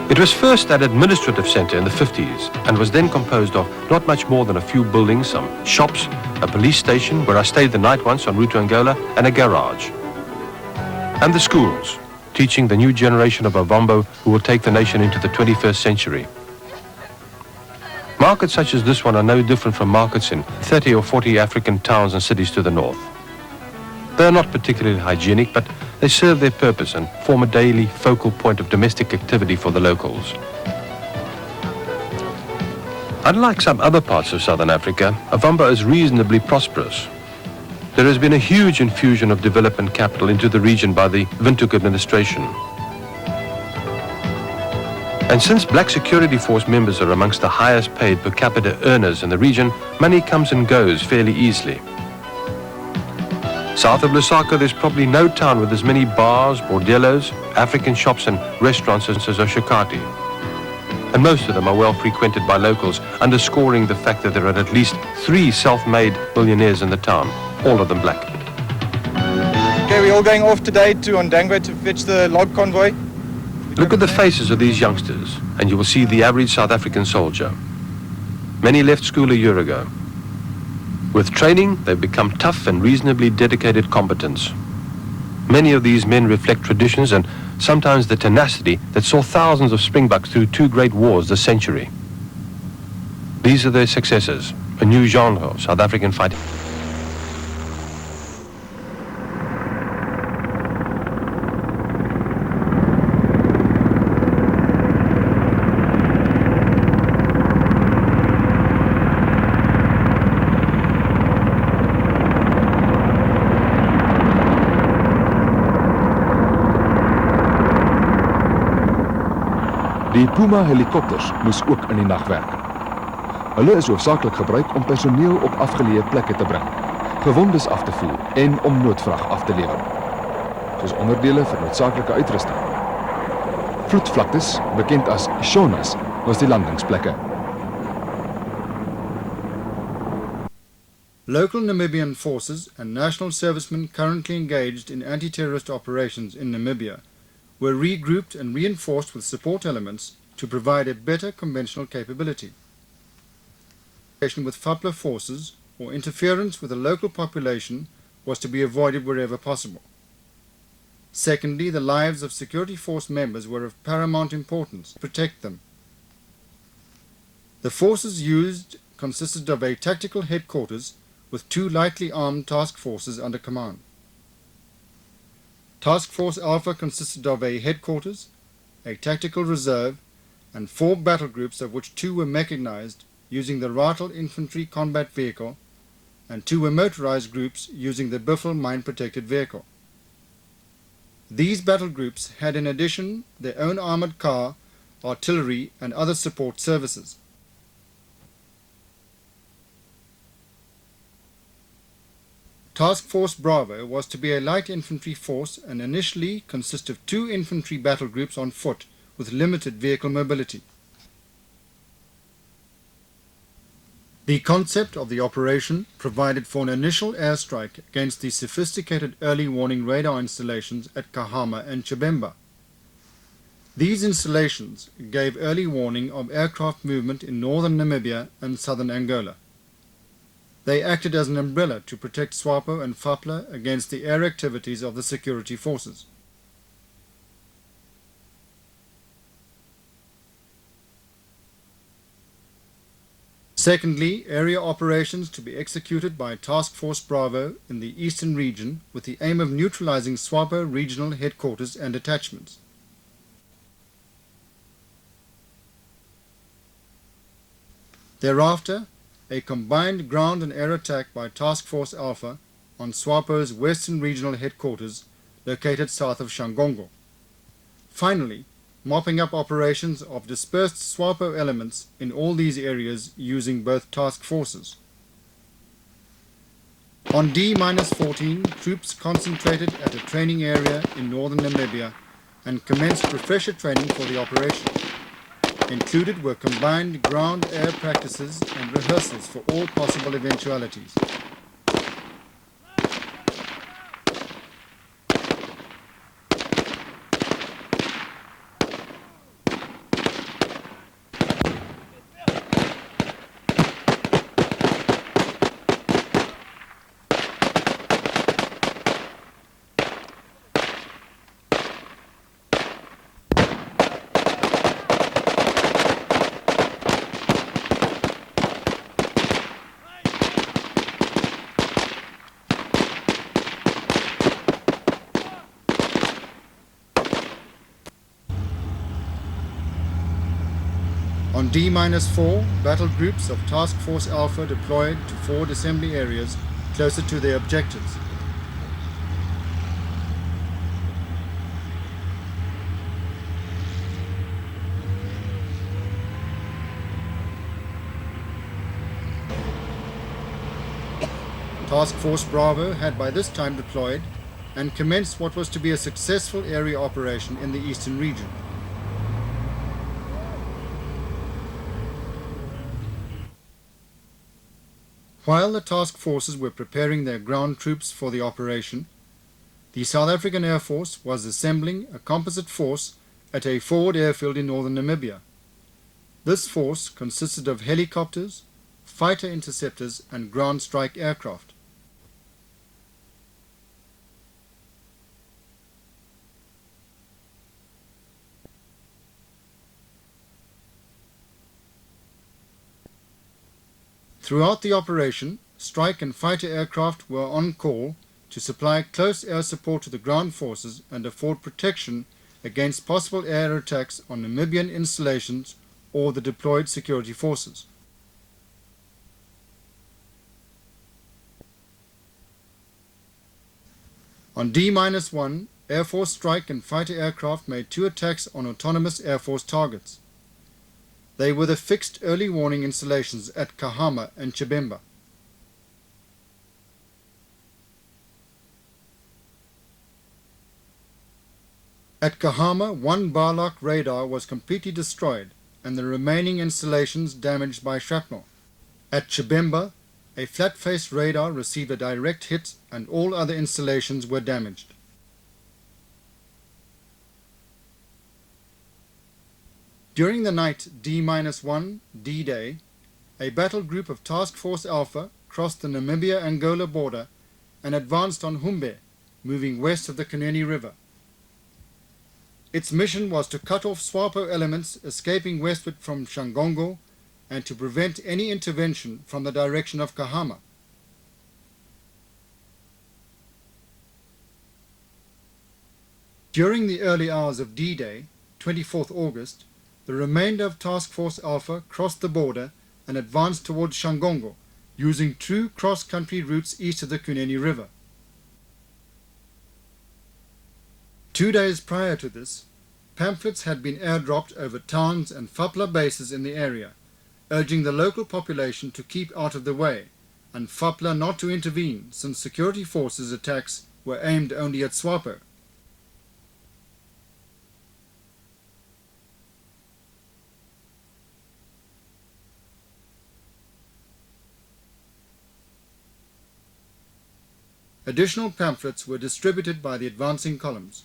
It was first an administrative center in the 50s and was then composed of not much more than a few buildings, some shops, a police station where I stayed the night once en route to Angola, and a garage. And the schools, teaching the new generation of Ovambo who will take the nation into the 21st century. Markets such as this one are no different from markets in 30 or 40 African towns and cities to the north. They are not particularly hygienic, but they serve their purpose and form a daily focal point of domestic activity for the locals. Unlike some other parts of southern Africa, Ovambo is reasonably prosperous. There has been a huge infusion of development capital into the region by the Windhoek administration. And since black security force members are amongst the highest paid per capita earners in the region, money comes and goes fairly easily. South of Lusaka, there's probably no town with as many bars, bordellos, African shops and restaurants as Oshakati. And most of them are well frequented by locals, underscoring the fact that there are at least 3 self-made millionaires in the town, all of them black. Okay, we're all going off today to Ondangwa to fetch the log convoy. Look at the faces of these youngsters, and you will see the average South African soldier. Many left school a year ago. With training, they've become tough and reasonably dedicated combatants. Many of these men reflect traditions and sometimes the tenacity that saw thousands of Springboks through 2 great wars this century. These are their successors, a new genre of South African fighting. Die Puma-helikopters moes ook in die nag werk. Hulle is hoofsaaklik gebruik om personeel op afgeleë plekke te bring, gewondes af te voer en om noodvrag af te lewer, soos onderdele vir noodsaaklike uitrusting. Vloedvlaktes, bekend as shonas, was die landingsplekke. Local Namibian forces and national servicemen currently engaged in anti-terrorist operations in Namibia were regrouped and reinforced with support elements to provide a better conventional capability. With FAPLA forces or interference with the local population was to be avoided wherever possible. Secondly, the lives of security force members were of paramount importance to protect them. The forces used consisted of a tactical headquarters with 2 lightly armed task forces under command. Task Force Alpha consisted of a headquarters, a tactical reserve, and 4 battle groups, of which 2 were mechanized using the Ratel infantry combat vehicle, and 2 were motorized groups using the Biffle mine-protected vehicle. These battle groups had in addition their own armored car, artillery, and other support services. Task Force Bravo was to be a light infantry force and initially consist of 2 infantry battle groups on foot with limited vehicle mobility. The concept of the operation provided for an initial airstrike against the sophisticated early warning radar installations at Kahama and Chibemba. These installations gave early warning of aircraft movement in northern Namibia and southern Angola. They acted as an umbrella to protect SWAPO and FAPLA against the air activities of the security forces. Secondly, area operations to be executed by Task Force Bravo in the eastern region with the aim of neutralizing SWAPO regional headquarters and attachments. Thereafter, a combined ground and air attack by Task Force Alpha on SWAPO's western regional headquarters located south of Shangongo. Finally, mopping up operations of dispersed SWAPO elements in all these areas using both task forces. On D-14, troops concentrated at a training area in northern Namibia and commenced refresher training for the operation. Included were combined ground-air practices and rehearsals for all possible eventualities. On D-4, battle groups of Task Force Alpha deployed to forward assembly areas closer to their objectives. Task Force Bravo had by this time deployed and commenced what was to be a successful area operation in the eastern region. While the task forces were preparing their ground troops for the operation, the South African Air Force was assembling a composite force at a forward airfield in northern Namibia. This force consisted of helicopters, fighter interceptors and ground strike aircraft. Throughout the operation, strike and fighter aircraft were on call to supply close air support to the ground forces and afford protection against possible air attacks on Namibian installations or the deployed security forces. On D-1, Air Force strike and fighter aircraft made 2 attacks on autonomous Air Force targets. They were the fixed early warning installations at Kahama and Chibemba. At Kahama, 1 Barlock radar was completely destroyed and the remaining installations damaged by shrapnel. At Chibemba, a flat-faced radar received a direct hit and all other installations were damaged. During the night D-1 D-Day, a battle group of Task Force Alpha crossed the Namibia-Angola border and advanced on Humbe, moving west of the Koneni River. Its mission was to cut off SWAPO elements escaping westward from Shangongo and to prevent any intervention from the direction of Kahama. During the early hours of D-Day, 24th August, the remainder of Task Force Alpha crossed the border and advanced towards Shangongo, using 2 cross-country routes east of the Kuneni River. 2 days prior to this, pamphlets had been airdropped over towns and FAPLA bases in the area, urging the local population to keep out of the way, and FAPLA not to intervene since security forces' attacks were aimed only at SWAPO. Additional pamphlets were distributed by the advancing columns.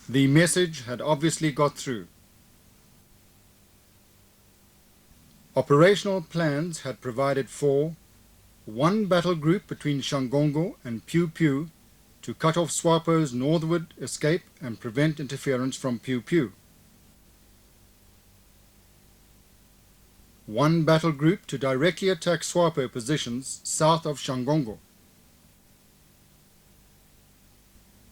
The message had obviously got through. Operational plans had provided for one battle group between Shangongo and Piu Piu to cut off SWAPO's northward escape and prevent interference from Piu Piu. One battle group to directly attack SWAPO positions south of Shangongo.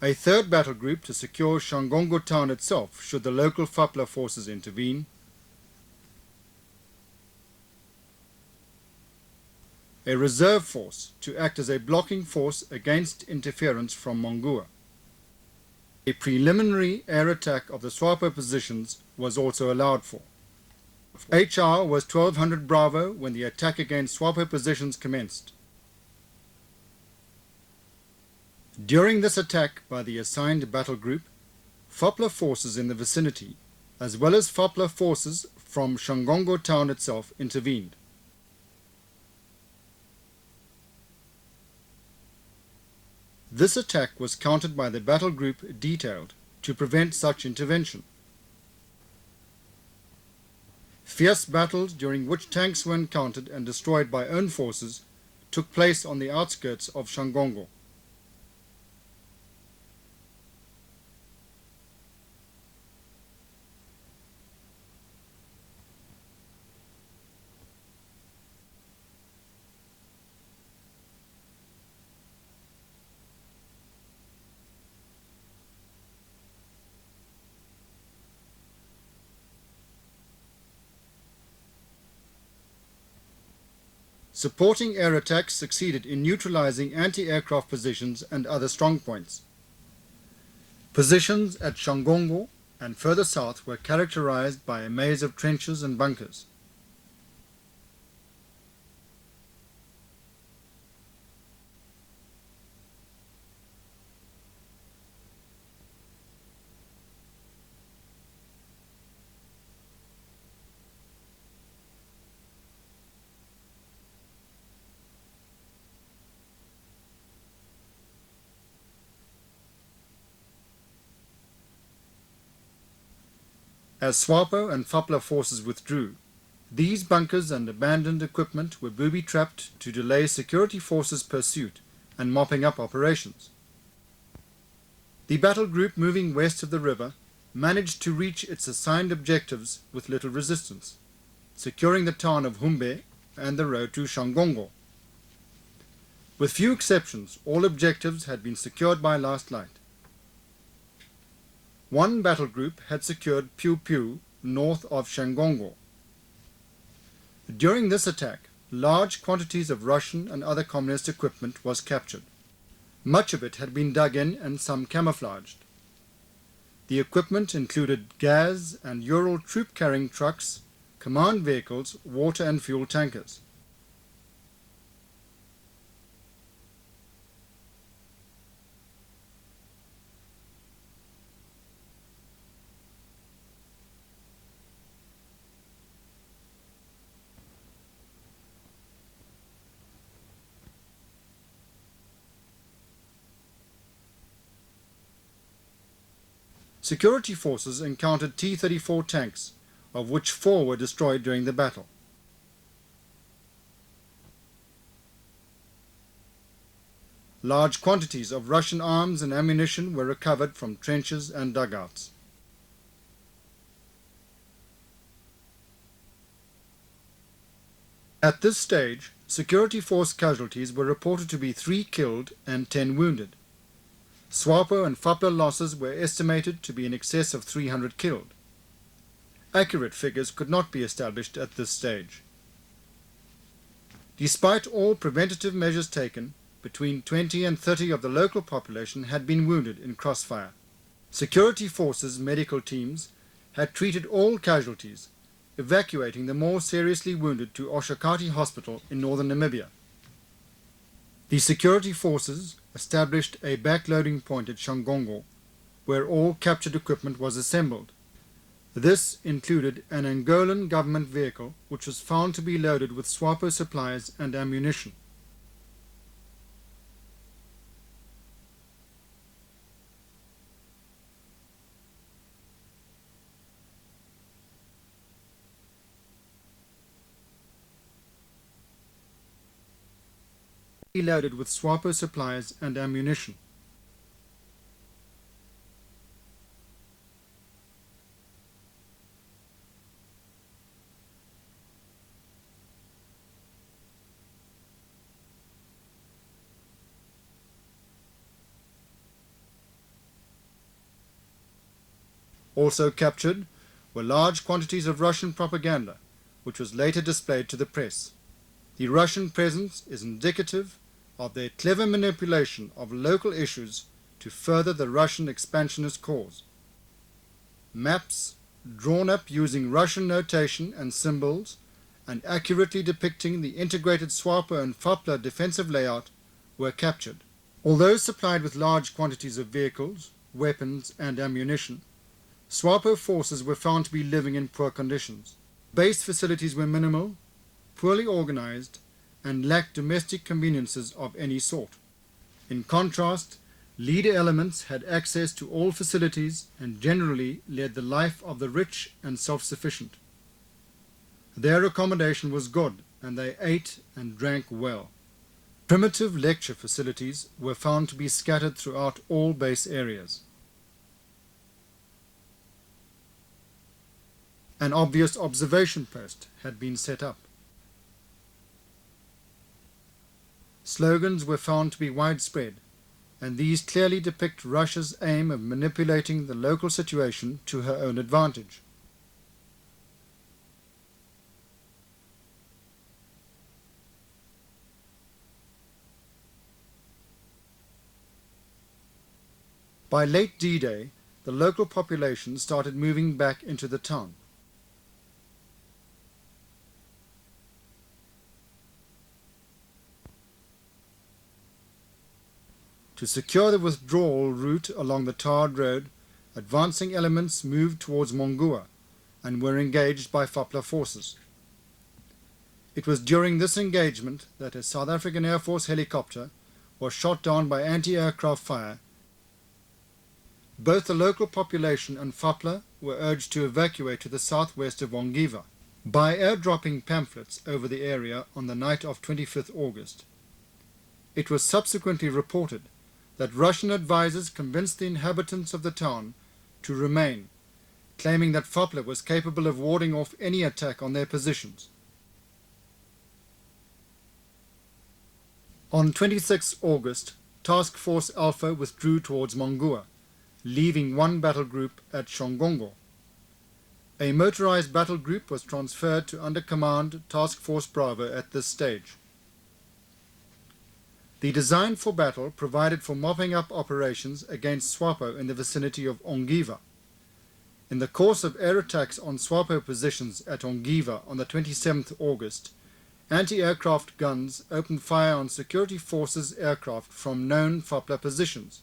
A third battle group to secure Shangongo town itself should the local Fapla forces intervene. A reserve force to act as a blocking force against interference from Mongua. A preliminary air attack of the SWAPO positions was also allowed for. HR was 1200 Bravo when the attack against SWAPO positions commenced. During this attack by the assigned battle group, Fapla forces in the vicinity, as well as Fapla forces from Shangongo town itself, intervened. This attack was countered by the battle group detailed to prevent such intervention. Fierce battles, during which tanks were encountered and destroyed by own forces, took place on the outskirts of Shangongo. Supporting air attacks succeeded in neutralizing anti-aircraft positions and other strongpoints. Positions at Shangongo and further south were characterized by a maze of trenches and bunkers. As SWAPO and Fapla forces withdrew, these bunkers and abandoned equipment were booby-trapped to delay security forces' pursuit and mopping up operations. The battle group moving west of the river managed to reach its assigned objectives with little resistance, securing the town of Humbe and the road to Shangongo. With few exceptions, all objectives had been secured by last light. One battle group had secured Piu Piu north of Shangongo. During this attack, large quantities of Russian and other communist equipment was captured. Much of it had been dug in and some camouflaged. The equipment included gas and Ural troop-carrying trucks, command vehicles, water and fuel tankers. Security forces encountered T-34 tanks, of which 4 were destroyed during the battle. Large quantities of Russian arms and ammunition were recovered from trenches and dugouts. At this stage, security force casualties were reported to be 3 killed and 10 wounded. SWAPO and Fapla losses were estimated to be in excess of 300 killed. Accurate figures could not be established at this stage. Despite all preventative measures taken, between 20 and 30 of the local population had been wounded in crossfire. Security forces' medical teams had treated all casualties, evacuating the more seriously wounded to Oshakati Hospital in northern Namibia. The security forces established a backloading point at Shangongo, where all captured equipment was assembled. This included an Angolan government vehicle which was found to be loaded with SWAPO supplies and ammunition. loaded with SWAPO supplies and ammunition. Also captured were large quantities of Russian propaganda, which was later displayed to the press. The Russian presence is indicative of their clever manipulation of local issues to further the Russian expansionist cause. Maps drawn up using Russian notation and symbols and accurately depicting the integrated SWAPO and FAPLA defensive layout were captured. Although supplied with large quantities of vehicles, weapons and ammunition, SWAPO forces were found to be living in poor conditions. Base facilities were minimal, poorly organized, and lacked domestic conveniences of any sort. In contrast, leader elements had access to all facilities and generally led the life of the rich and self-sufficient. Their accommodation was good, and they ate and drank well. Primitive lecture facilities were found to be scattered throughout all base areas. An obvious observation post had been set up. Slogans were found to be widespread, and these clearly depict Russia's aim of manipulating the local situation to her own advantage. By late D-Day, the local population started moving back into the town. To secure the withdrawal route along the tarred road, advancing elements moved towards Mongua and were engaged by FAPLA forces. It was during this engagement that a South African Air Force helicopter was shot down by anti-aircraft fire. Both the local population and FAPLA were urged to evacuate to the southwest of Ongiva. By airdropping pamphlets over the area on the night of 25th August, it was subsequently reported that Russian advisors convinced the inhabitants of the town to remain, claiming that FAPLA was capable of warding off any attack on their positions. On 26 August, Task Force Alpha withdrew towards Mongua, leaving one battle group at Shongongo. A motorized battle group was transferred to under command Task Force Bravo at this stage. The design for battle provided for mopping up operations against SWAPO in the vicinity of Ongiva. In the course of air attacks on SWAPO positions at Ongiva on the 27th August, anti-aircraft guns opened fire on security forces aircraft from known FAPLA positions.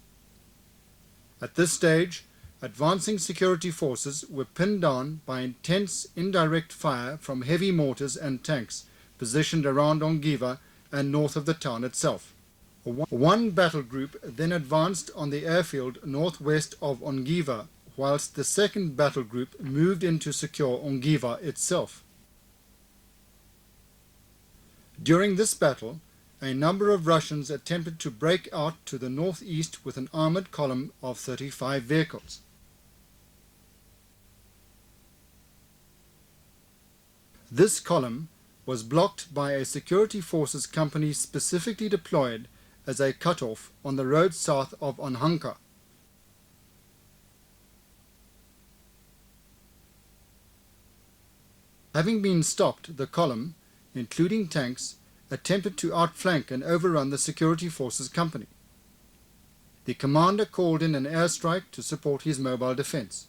At this stage, advancing security forces were pinned down by intense indirect fire from heavy mortars and tanks positioned around Ongiva and north of the town itself. One battle group then advanced on the airfield northwest of Ongiva, whilst the second battle group moved in to secure Ongiva itself. During this battle, a number of Russians attempted to break out to the northeast with an armored column of 35 vehicles. This column was blocked by a security forces company specifically deployed as a cut-off on the road south of Onhanka. Having been stopped, the column, including tanks, attempted to outflank and overrun the security forces company. The commander called in an airstrike to support his mobile defense.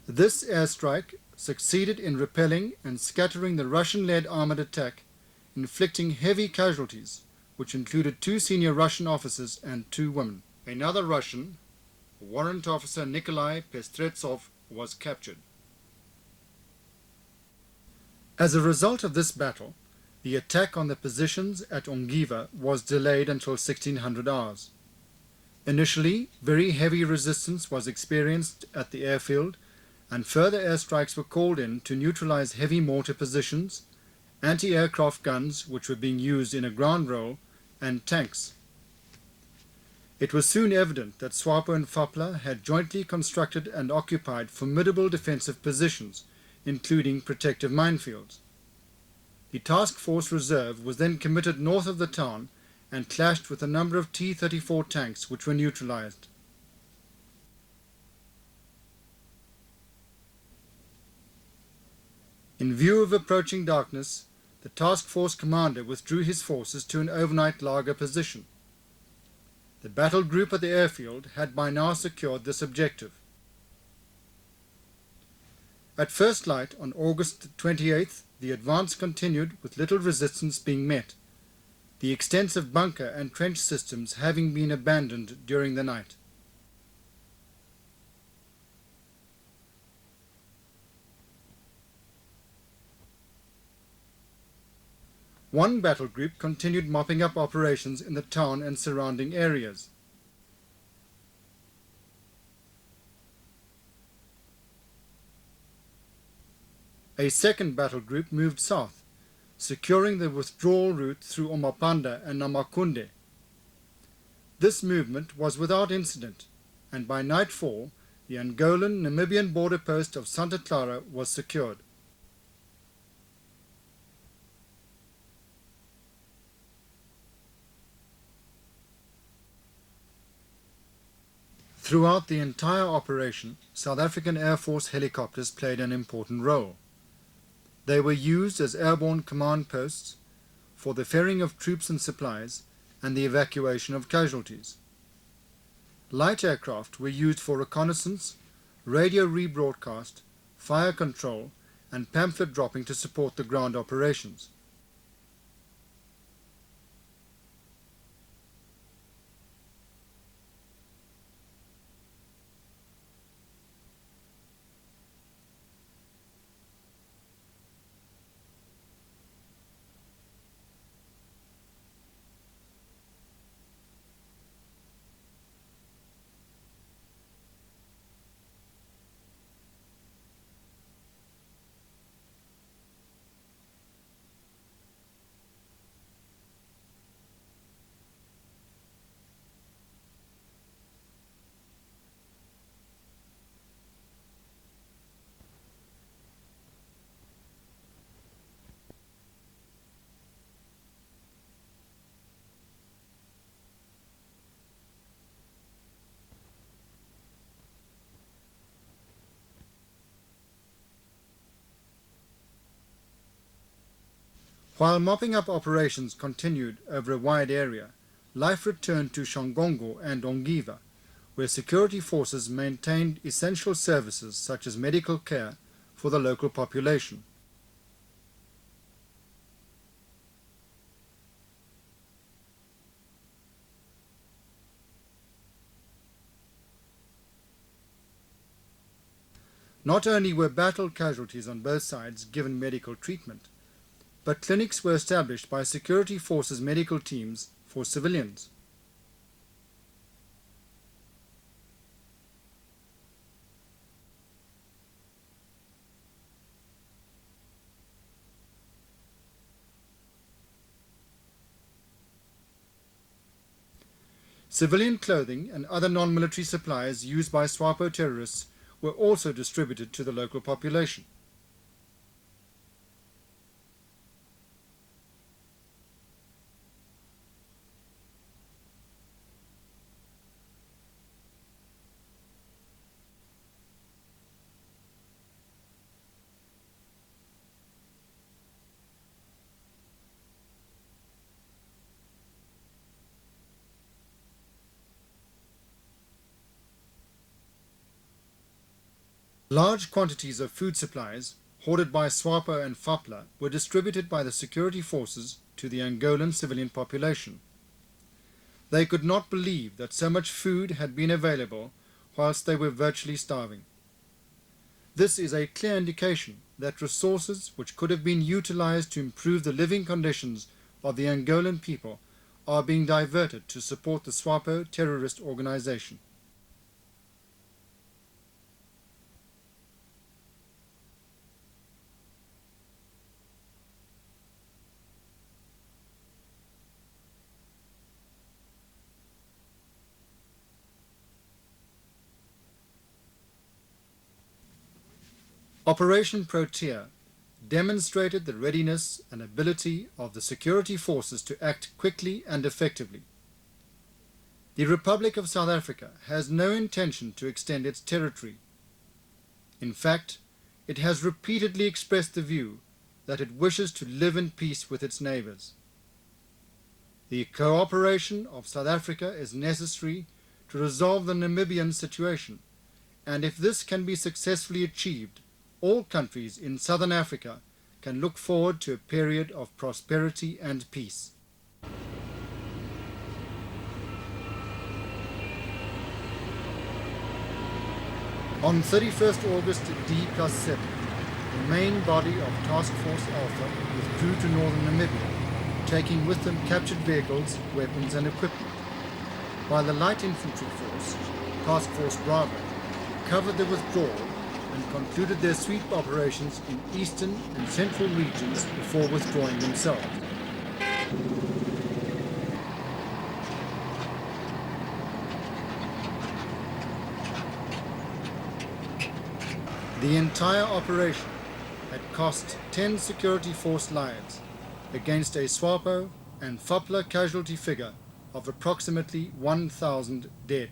This airstrike succeeded in repelling and scattering the Russian-led armored attack, inflicting heavy casualties, which included 2 senior Russian officers and 2 women. Another Russian, Warrant Officer Nikolai Pestretsov, was captured. As a result of this battle, the attack on the positions at Ongiva was delayed until 1600 hours. Initially, very heavy resistance was experienced at the airfield, and further airstrikes were called in to neutralize heavy mortar positions, anti-aircraft guns which were being used in a ground role, and tanks. It was soon evident that SWAPO and FAPLA had jointly constructed and occupied formidable defensive positions, including protective minefields. The Task Force Reserve was then committed north of the town and clashed with a number of T-34 tanks which were neutralized. In view of approaching darkness, the task force commander withdrew his forces to an overnight lager position. The battle group at the airfield had by now secured this objective. At first light on August 28th, the advance continued with little resistance being met, the extensive bunker and trench systems having been abandoned during the night. One battle group continued mopping up operations in the town and surrounding areas. A second battle group moved south, securing the withdrawal route through Omapanda and Namakunde. This movement was without incident, and by nightfall, the Angolan-Namibian border post of Santa Clara was secured. Throughout the entire operation, South African Air Force helicopters played an important role. They were used as airborne command posts for the ferrying of troops and supplies and the evacuation of casualties. Light aircraft were used for reconnaissance, radio rebroadcast, fire control, and pamphlet dropping to support the ground operations. While mopping up operations continued over a wide area, life returned to Shongongo and Ongiva, where security forces maintained essential services such as medical care for the local population. Not only were battle casualties on both sides given medical treatment, but clinics were established by security forces' medical teams for civilians. Civilian clothing and other non-military supplies used by SWAPO terrorists were also distributed to the local population. Large quantities of food supplies, hoarded by SWAPO and FAPLA, were distributed by the security forces to the Angolan civilian population. They could not believe that so much food had been available whilst they were virtually starving. This is a clear indication that resources which could have been utilized to improve the living conditions of the Angolan people are being diverted to support the SWAPO terrorist organization. Operation Protea demonstrated the readiness and ability of the security forces to act quickly and effectively. The Republic of South Africa has no intention to extend its territory. In fact, it has repeatedly expressed the view that it wishes to live in peace with its neighbors. The cooperation of South Africa is necessary to resolve the Namibian situation, and if this can be successfully achieved, all countries in Southern Africa can look forward to a period of prosperity and peace. On 31st August D+7, the main body of Task Force Alpha withdrew to northern Namibia, taking with them captured vehicles, weapons and equipment, while the light infantry force, Task Force Bravo, covered the withdrawal and concluded their sweep operations in eastern and central regions before withdrawing themselves. The entire operation had cost 10 security force lives against a SWAPO and FOPLA casualty figure of approximately 1,000 dead.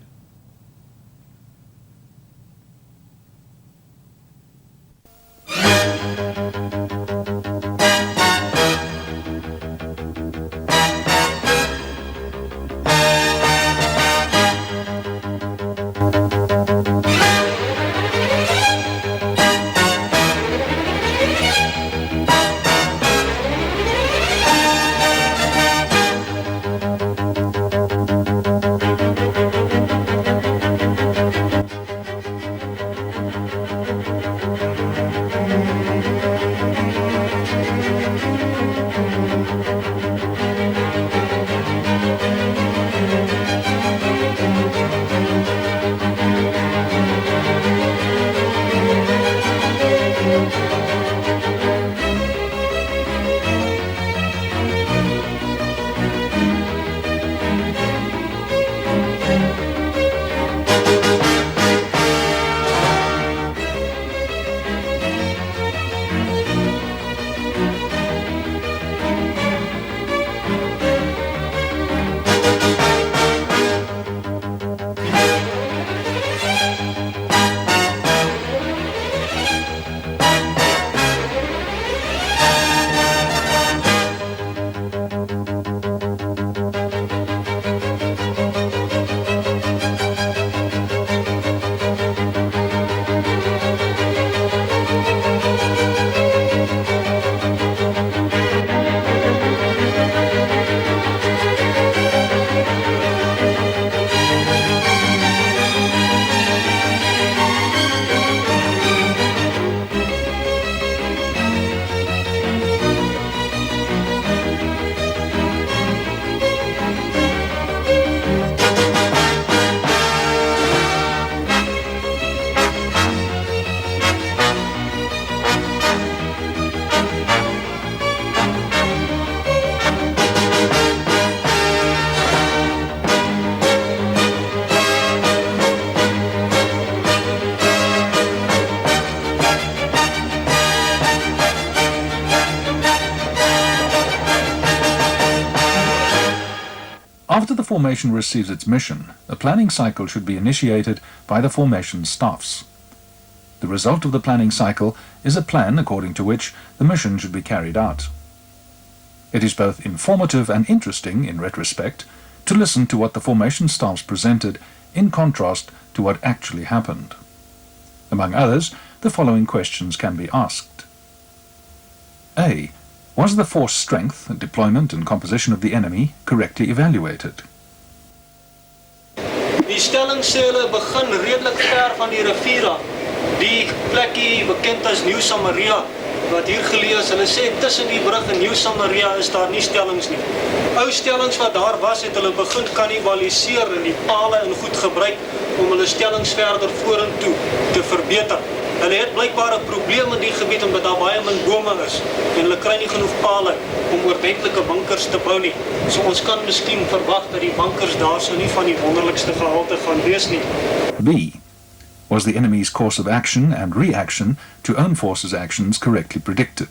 After the formation receives its mission, a planning cycle should be initiated by the formation staffs. The result of the planning cycle is a plan according to which the mission should be carried out. It is both informative and interesting, in retrospect, to listen to what the formation staffs presented in contrast to what actually happened. Among others, the following questions can be asked. A. Was the force strength, deployment and composition of the enemy correctly evaluated? Die stellingssele begin redelik ver van die rivier af. Die plekkie bekend as Nieuw Samaria wat hier gelees, hulle sê tussen die brug en Nieuw Samaria is daar nie stellings nie. Ou stellings wat daar was, het hulle begin kannibaliseer en die pale en goed gebruik om hulle stellings verder vorentoe te verbeter. Hulle het blykbaar 'n probleem in die gebied omdat daar baie min bome is en hulle kry nie genoeg pale om oordentlike bunkers te bou nie. So ons kan miskien verwag dat die bunkers daar so nie van die wonderlikste gehalte gaan wees nie. B. Was the enemy's course of action and reaction to own forces' actions correctly predicted?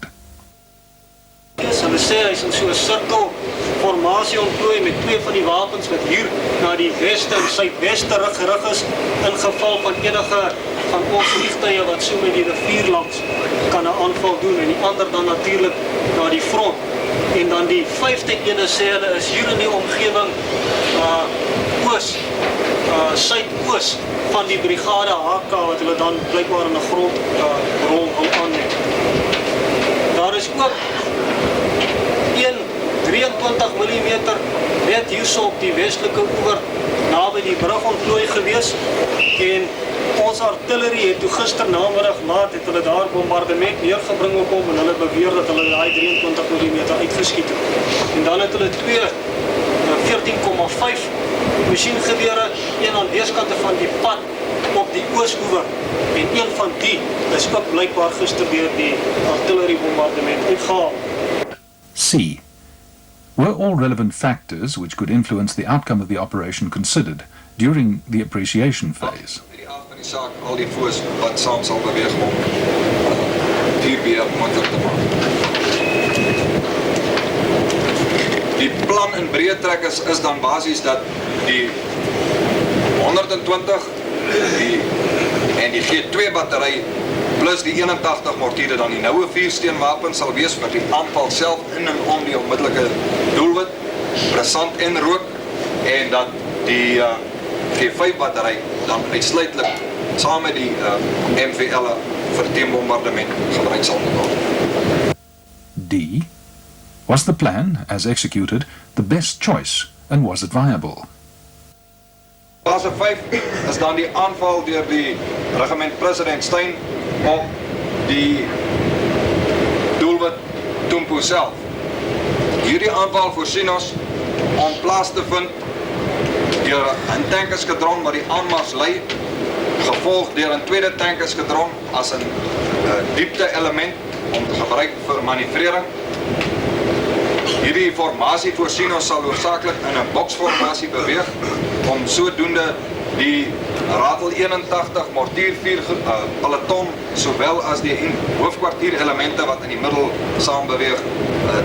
Hulle sê hy is in so 'n sirkelformasie ontplooi met twee van die wapens wat hier na die weste en suidweste gerig is in geval van enige van ons vliegtuie wat so met die rivier langs kan 'n aanval doen en die ander dan natuurlik na die front. En dan die vyfde ene sê hulle is hier in die omgewing oos, suidoos van die brigade HK wat hulle dan blykbaar in 'n grondrol wil aanneem. Daar is ook 23 mm net hierso op die westelike oewer naby die brug ontplooi gewees en ons artillerie het toe gisternamiddag laat het hulle daar bombardement neergebring op hom en hulle beweer dat hulle daai 23 mm uitgeskiet het. En dan het hulle twee 14,5 masjiengewere, een aan weerskante van die pad op die oostoewer en een van die is ook blykbaar gister deur die artilleriebombardement uitgehaal. C. Were all relevant factors which could influence the outcome of the operation considered during the appreciation phase? Die saak al die foes wat saam sal beweeg om hier weer moontlik te maak. Die plan in breë trek is dan basies dat die 120 en die G2 battery plus die 81 mortiere dan die noue vuursteenwapen sal wees vir die aanval self in en om die onmiddellike doelwit, brasant en rook en dat die G5 battery dan uitsluitlik saam met die MVL'e vir teenbombardement gebruik sal word. D. Was the plan, as executed, the best choice and was it viable? Fase 5 is dan die aanval deur die regiment President Steyn op die doelwit Tumpo self. Hierdie aanval voorsien ons om plaas te vind deur 'n tankerskadron wat die aanmars lei, gevolg deur 'n tweede tankerskadron as 'n diepte element om te gebruik vir manoeuvrering. Hierdie formasie voorsien ons sal hoofsaaklik in 'n boksformasie beweeg om sodoende die Ratel 81 mortiervuur peloton sowel as die hoofkwartierelemente wat in die middel saam beweeg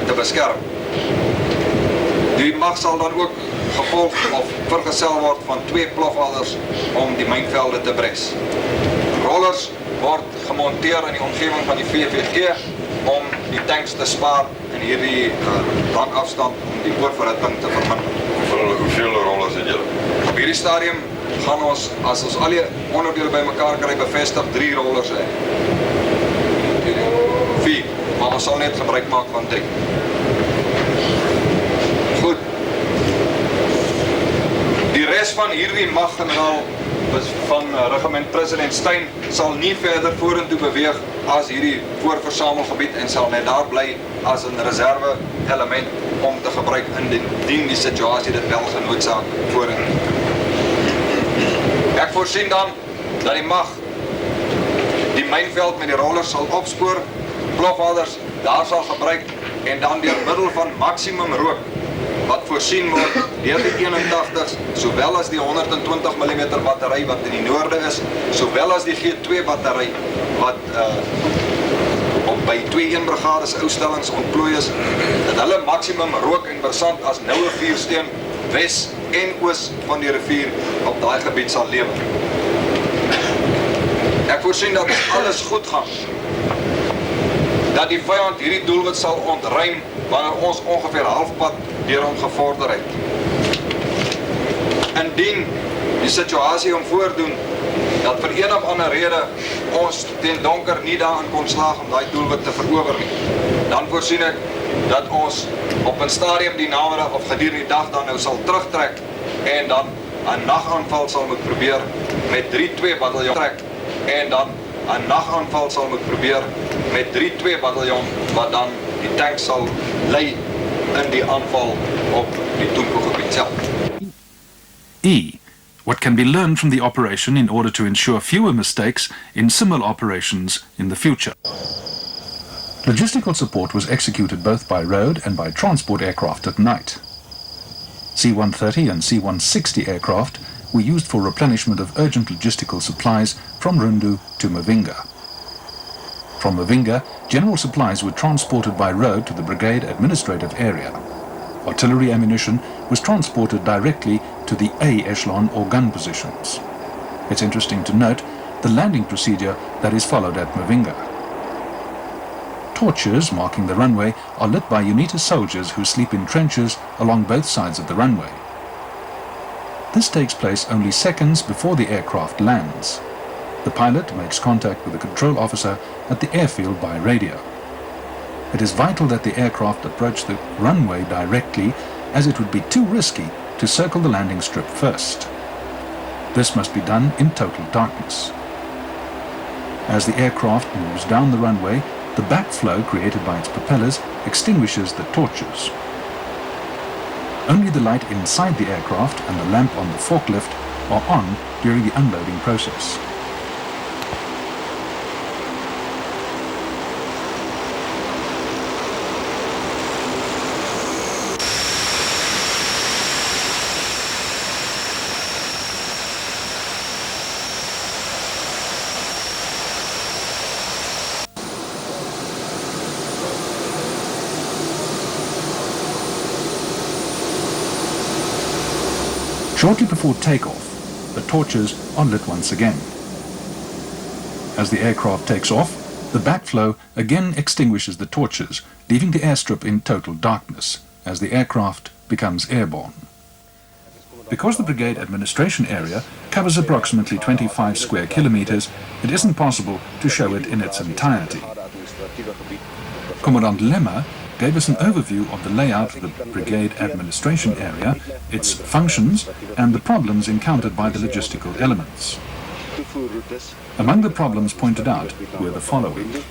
te beskerm. Die mag sal dan ook gevolg of vergesel word van twee plofhouders om die mynvelde te bres. Rollers word gemonteer in die omgewing van die VVG om die tanks te spaar in hierdie lang afstand om die oorverhitting te verminder. Hoeveel rollers het julle? Op hierdie stadium gaan ons, as ons al die onderdele bymekaar kry, bevestig 3 rollers hê. 4, maar ons sal net gebruik maak van 3. Goed. Die res van hierdie mag-generaal van regiment President Steyn sal nie verder vorentoe beweeg as hierdie voorversamelgebied en sal net daar bly as 'n reserve element om te gebruik indien die situasie dit wel genoodsaak vorentoe. Ek voorsien dan dat die mag die mynveld met die rollers sal opspoor, plofhouders daar sal gebruik en dan deur middel van maksimum rook wat voorsien word deur die 81's, sowel as die 120 mm battery wat in die noorde is, sowel as die G2 battery wat by 2-1 brigades oustellings ontplooi is, dat hulle maksimum rook en brasant as noue vuursteen wes en oos van die rivier op daai gebied sal lewer. Ek voorsien dat alles goed gaan, dat die vyand hierdie doelwit sal ontruim wanneer ons ongeveer halfpad deur hom gevorder het. Indien die situasie hom voordoen dat vir een of ander rede ons teen donker nie daarin kon slaag om daai doelwit te verower nie, dan voorsien ek dat ons op 'n stadium die namiddag of gedurende die dag dan nou sal terugtrek en dan 'n nagaanval sal moet probeer met 3-2 bataljon trek en dan 'n nagaanval sal moet probeer met 3-2 bataljon wat dan die tank sal lei in die aanval op die Toenko-gebied self. E. What can be learned from the operation in order to ensure fewer mistakes in similar operations in the future? Logistical support was executed both by road and by transport aircraft at night. C-130 and C-160 aircraft were used for replenishment of urgent logistical supplies from Rundu to Mavinga. From Mavinga, general supplies were transported by road to the brigade administrative area. Artillery ammunition was transported directly to the A echelon or gun positions. It's interesting to note the landing procedure that is followed at Mavinga. Torches marking the runway are lit by UNITA soldiers who sleep in trenches along both sides of the runway. This takes place only seconds before the aircraft lands. The pilot makes contact with the control officer at the airfield by radio. It is vital that the aircraft approach the runway directly, as it would be too risky to circle the landing strip first. This must be done in total darkness. As the aircraft moves down the runway, the backflow created by its propellers extinguishes the torches. Only the light inside the aircraft and the lamp on the forklift are on during the unloading process. Shortly before takeoff, the torches are lit once again. As the aircraft takes off, the backflow again extinguishes the torches, leaving the airstrip in total darkness as the aircraft becomes airborne. Because the brigade administration area covers approximately 25 square kilometers, it isn't possible to show it in its entirety. Commandant Lemmer gave us an overview of the layout of the brigade administration area, its functions, and the problems encountered by the logistical elements. Among the problems pointed out were the following.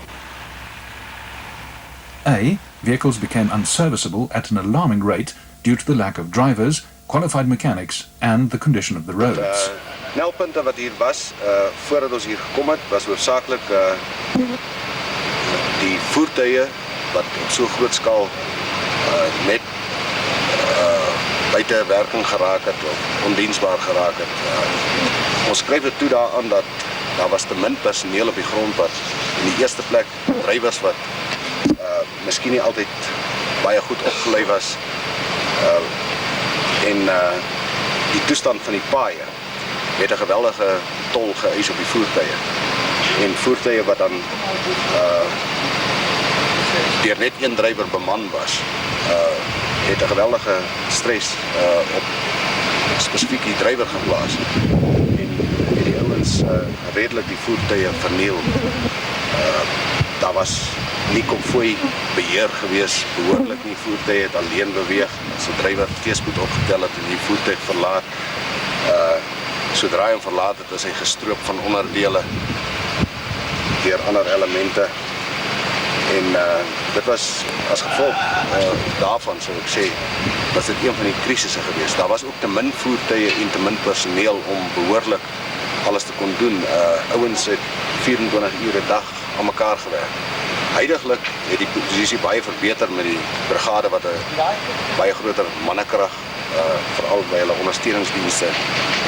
A. Vehicles became unserviceable at an alarming rate due to the lack of drivers, qualified mechanics, and the condition of the roads. Knelpunte wat hier was, voordat ons hier gekom het, was hoofsaaklik die voertuie wat op so groot skaal net buite werking geraak het of ondiensbaar geraak het. Ons skryf dit toe daaraan dat daar was te min personeel op die grond wat in die eerste plek drywers wat miskien nie altyd baie goed opgelei was en die toestand van die paaie het 'n geweldige tol geëis op die voertuie en voertuie wat dan deur net een drywer beman was, het 'n geweldige stres op spesifiek die drywer geplaas en het die ouens redelik die voertuie verniel. Daar was nie konvooi beheer gewees, behoorlik nie, voertuie het alleen beweeg, as die drywer teespoed opgetel het en die voertuig verlaat. Sodra hy hom verlaat het, is hy gestroop van onderdele deur ander elemente. En dit was as gevolg daarvan, sou ek sê, was dit een van die krisisse geweest. Daar was ook te min voertuie en te min personeel om behoorlik alles te kon doen. Ouens het 24 ure 'n dag aan mekaar gewerk. Huidiglik het die posisie baie verbeter met die brigade wat 'n baie groter mannekrag, veral by hulle ondersteuningsdienste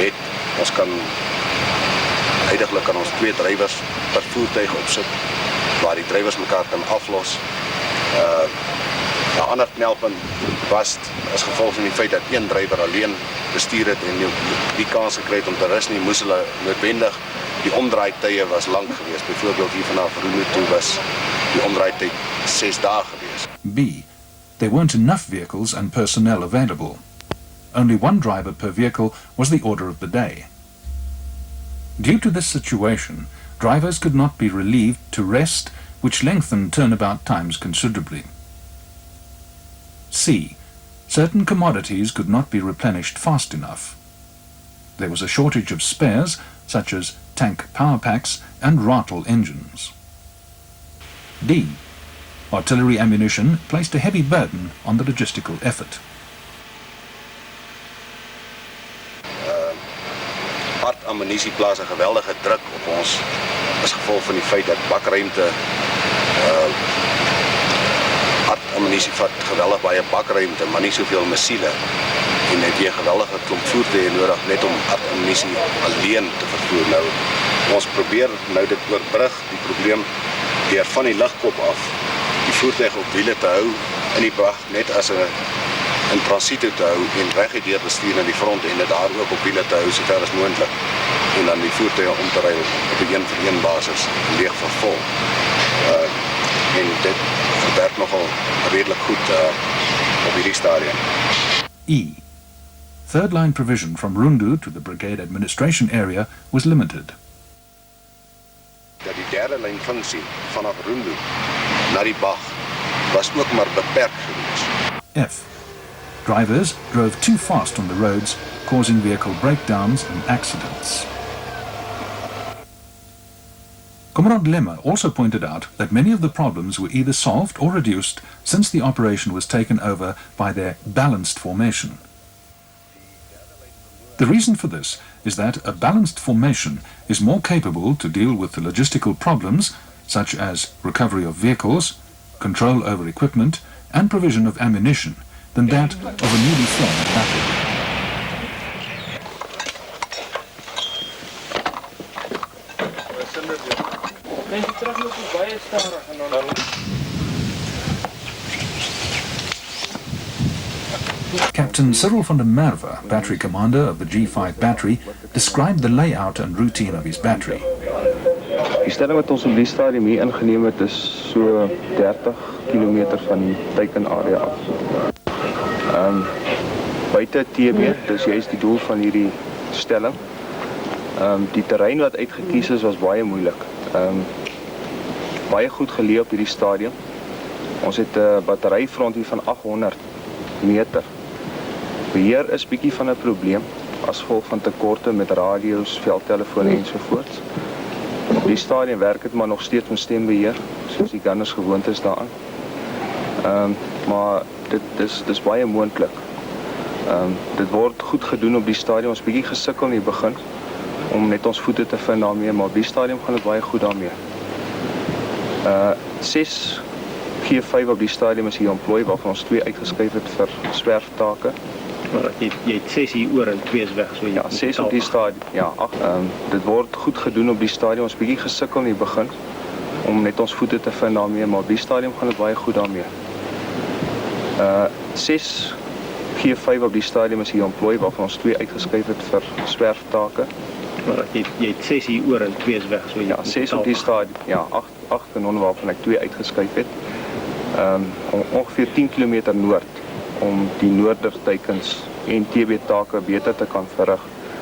het. Ons kan huidiglik kan ons 2 drywers per voertuig opsit waar die drywers mekaar kan aflos. 'n Ander knelpunt was as gevolg van die feit dat een drywer alleen bestuur het en die kans gekry het om te rus nie, moes hulle noodwendig die omdraaitye was lank geweest. Byvoorbeeld hier vanaf Rundu toe was die omdraaityd 6 dae geweest. B. There weren't enough vehicles and personnel available. Only one driver per vehicle was the order of the day. Due to this situation, drivers could not be relieved to rest, which lengthened turnabout times considerably. C. Certain commodities could not be replenished fast enough. There was a shortage of spares, such as tank power packs and rattle engines. D. Artillery ammunition placed a heavy burden on the logistical effort. Ammunisie plaas 'n geweldige druk op ons as gevolg van die feit dat bakruimte ammunisie vat geweldig baie bakruimte, maar nie soveel missiele en het jy 'n geweldige klomp voertuie nodig net om ammunisie alleen te vervoer. Nou ons probeer nou dit oorbrug die probleem deur van die lugkop af die voertuig op wiele te hou in die brug net as 'n in transito te hou en reguit bestuur na die front en dit daar ook op wiele te hou sover as moontlik en dan die voertuie om te ry op 'n een-vir-een basis leeg vervul. En dit werk nogal redelik goed op hierdie stadium. E. Third line provision from Rundu to the brigade administration area was limited. Dat die derde lyn funksie vanaf Rundu na die Bag was ook maar beperk geweest. F. Drivers drove too fast on the roads, causing vehicle breakdowns and accidents. Commandant Lemmer also pointed out that many of the problems were either solved or reduced since the operation was taken over by their balanced formation. The reason for this is that a balanced formation is more capable to deal with the logistical problems, such as recovery of vehicles, control over equipment, and provision of ammunition, than that of a newly formed battery. Captain Cyril van der Merwe, battery commander of the G5 battery, described the layout and routine of his battery. Die stelling wat ons op die stadium hier ingeneem het is so 30 kilometer van die teikenarea af. Buite TB, dis juist die doel van hierdie stelling. Die terrein wat uitgekies is was baie moeilik. Baie goed geleë op hierdie stadium. Ons het 'n batteryfront hier van 800 meter. Beheer is bietjie van 'n probleem as gevolg van tekorte met radio's, veldtelefone ensovoorts. Op die stadium werk dit maar nog steeds met stembeheer, soos die gunners gewoond is daaraan. Maar dit is baie moontlik. Dit word goed gedoen op die stadium. Ons bietjie gesukkel in die begin om net ons voete te vind daarmee, maar op die stadium gaan dit baie goed daarmee. 6 G5 op die stadium is hier ontplooi waarvan ons 2 uitgeskuif het vir swerftake. Maar jy het 6 hier oor en 2 is weg, so ja, 6 op die stadium. Ja, 8. Dit word goed gedoen op die stadium. Ons bietjie gesukkel in die begin om net ons voete te vind daarmee, maar op die stadium gaan dit baie goed daarmee. 6 G5 op die stadium is hier ontplooi waarvan ons 2 uitgeskuif het vir swerftake. Maar jy het 6 hier oor en 2 is weg, so ja, 6 op die stadium. Ja, 8 kanonnen waarvan ek 2 uitgeskuif het. Ongeveer 10 kilometer noord om die noorderteikens en TB-take beter te kan verrig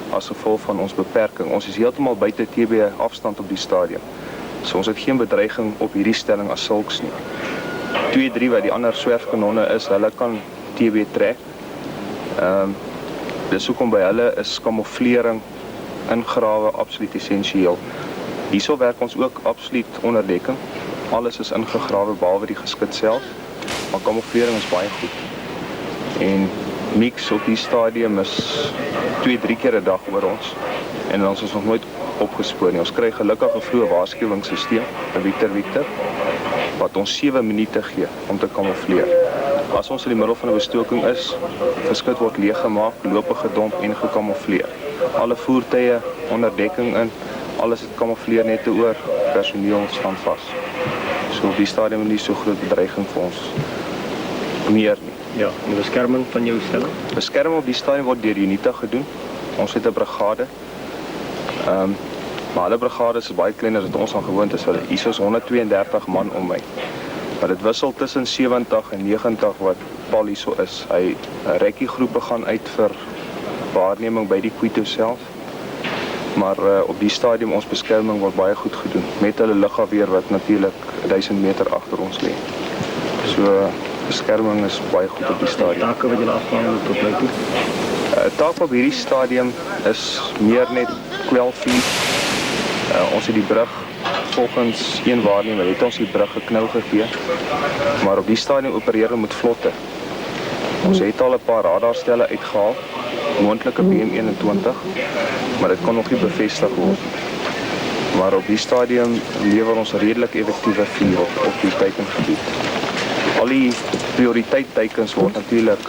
as gevolg van ons beperking. Ons is heeltemal buite TB afstand op die stadium. So ons het geen bedreiging op hierdie stelling as sulks nie. 2-3 wat die ander swerfkanonne is, hulle kan TB trek. Dis hoekom by hulle is kamouflering ingrawe absoluut essensieel. Hierso werk ons ook absoluut onderdekking. Alles is ingegrawe behalwe die geskut self, maar kamouflering is baie goed. En mix op die stadium is 2-3 keer 'n dag oor ons en ons is nog nooit opgespoor nie. Ons kry gelukkig 'n vroeë waarskuwingsstelsel, 'n Victor, wat ons 7 minute gee om te kamoufleer. As ons in die middel van 'n bestoking is, geskut word leeggemaak, lope gedomp en gekamoufleer. Alle voertuie onder dekking in, alles het kamoufleer net oor, personeel staan vas. So op die stadium is nie so groot bedreiging vir ons meer nie. Ja, en die beskerming van jou stelling? Beskerming op die stadium word deur Unita gedoen. Ons het 'n brigade. Maar hulle brigades is baie kleiner as ons aan gewoond is. Hier is 132 man om my. Maar dit wissel tussen 70 en 90 wat Paul hierso is. Hy 'n rekkie groepe gaan uit vir waarneming by die Quito self. Maar op die stadium ons beskerming word baie goed gedoen met hulle lugafweer wat natuurlik 1000 meter agter ons lê. So beskerming is baie goed op die stadium. Take wat julle afhandel tot nou toe. Taak op hierdie stadium is meer net kwelvuur. Ons het die brug volgens een waarnemer het ons die brug geknou gegee, maar op die stadium opereer ons met vlotte. Ons het al 'n paar radarstelle uitgehaal, moontlike BM21, maar dit kon nog nie bevestig word. Maar op die stadium lewer ons redelik effektiewe vuur op die teikengebied. Al die prioriteit teikens word natuurlik,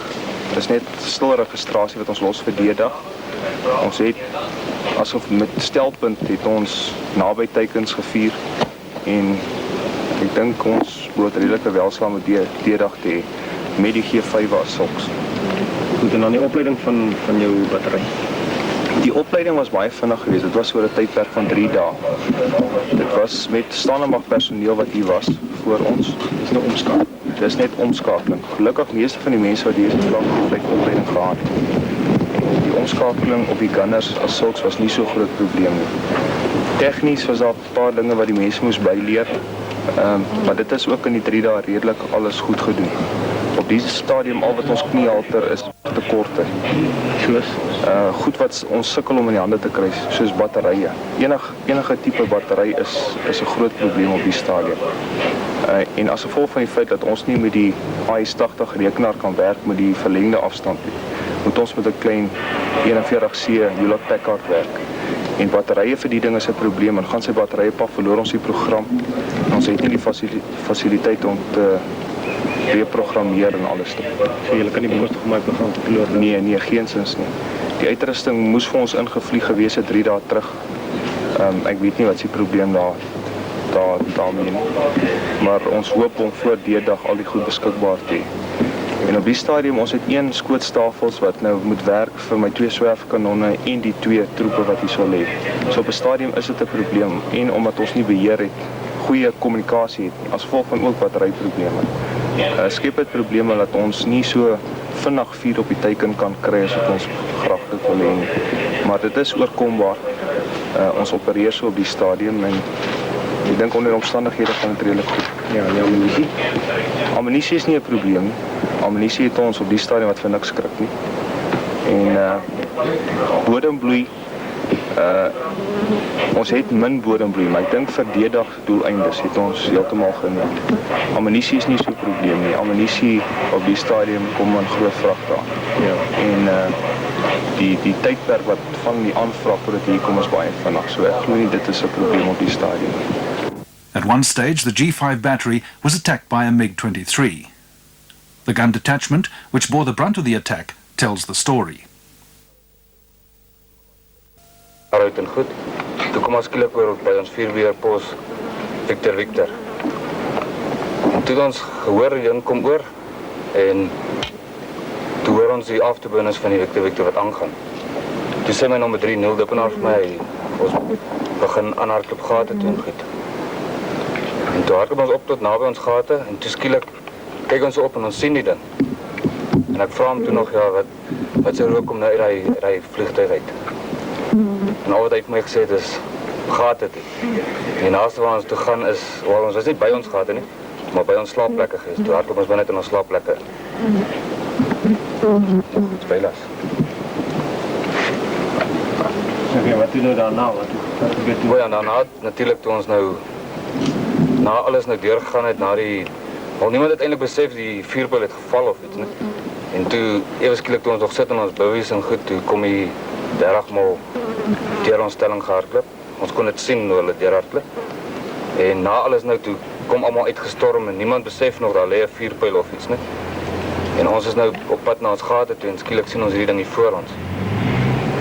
dis net stil registrasie wat ons los vir die dag. Ons het asof met stelpunt het ons naby teikens gevier en ek dink ons moet redelike welslaam die dag te hê met die G5 as sulks. Goed, en dan die opleiding van jou battery. Die opleiding was baie vinnig geweest. Dit was oor 'n tydperk van 3 dae. Dit was met staande personeel wat hier was voor ons. Dis nou omskakeling. Dis net omskakeling. Gelukkig meeste van die mense wat deze vlak opleiding gehad het. Die omskakeling op die gunners as sulks was nie so groot probleem nie. Tegnies was daar 'n paar dinge wat die mense moes byleer. Maar dit is ook in die 3 dae redelik alles goed gedoen. Op deze stadium al wat ons kniehalter is tekorte. Goed wat ons sukkel om in die hande te kry, soos batterye. Enige tipe battery is 'n groot probleem op die stadium. En as gevolg van die feit dat ons nie met die AS80 rekenaar kan werk met die verlengde afstand nie, moet ons met 'n klein 41C Hewlett Packard werk. En batterye vir die ding is 'n probleem. En gaan sy batterye pak, verloor ons die program. Ons het nie die fasiliteit om te reprogrammeer en alles te. So julle kan nie bekostig om my program te verloor nie? Nee, geensins nie. Die uitrusting moes vir ons ingevlieg gewees het 3 dae terug. Ek weet nie wat die probleem daarmee nie. Maar ons hoop om voor die dag al die goed beskikbaar te hê. En op die stadium, ons het 1 skootstafels wat nou moet werk vir my 2 swerfkanonne en die 2 troepe wat hier sal lê. So op 'n stadium is dit 'n probleem en omdat ons nie beheer het, goeie kommunikasie het nie, as gevolg van ook batteryprobleme. Skep dit probleme dat ons nie so vinnig vuur op die teiken kan kry as wat ons graag dit wil hê nie. Maar dit is oorkombaar. Ons opereer so op die stadium en ek dink onder omstandighede gaan dit redelik goed. Ja, en ammunisie? Ammunisie is nie 'n probleem nie. Ammunisie het ons op die stadium wat vir niks skrik nie. En bodembloei, ons het min bodembloei, maar ek dink vir die dag doeleindes het ons heeltemal geneem. Ammunisie is nie so 'n probleem nie. Ammunisie op die stadium kom in groot vragte aan. Ja. En die tydperk wat van die aanvraag voordat hier kom is baie vinnig. So ek glo nie dit is 'n probleem op die stadium. At one stage, the G5 battery was attacked by a MiG-23. The gun detachment, which bore the brunt of the attack, tells the story. Uit en goed. Toe kom ons skielik oor by ons vuurweerpos Victor. En toe ons gehoor die ding kom oor en toe hoor ons die afterburners van die Victor wat aangaan. Toe sê my nommer 3 0 dipenaar vir my, ons begin aanhardloop gate toe en goed. En toe hardloop ons op tot naby ons gate en toe skielik kyk ons op en ons sien die ding. En ek vra hom toe nog, ja, wat sou rook om nou uit die vliegtuig uit. En al wat hy vir my gesê het is, gate toe. En die naaste waar ons toe gaan is, wel ons was nie by ons gate nie, maar by ons slaapplekke geweest. Toe hardloop ons binne in ons slaapplekke. Spelers. Okay, wat doen nou daarna? Ja, daarna natuurlijk toe ons nou, na alles nou deurgegaan het, na die, al niemand het eintlik besef die vuurpyl het geval of iets, ne? En toe, ewe skielik toe ons nog sit in ons bowies en goed, toe kom die 30 mal deur ons stelling gehardloop. Ons kon dit sien hoe hulle deurhardloop. En na alles nou toe kom almal uitgestorm en niemand besef nog daar lê 'n vuurpyl of iets, ne? En ons is nou op pad na ons gate toe en skielik sien ons hierdie ding hier voor ons.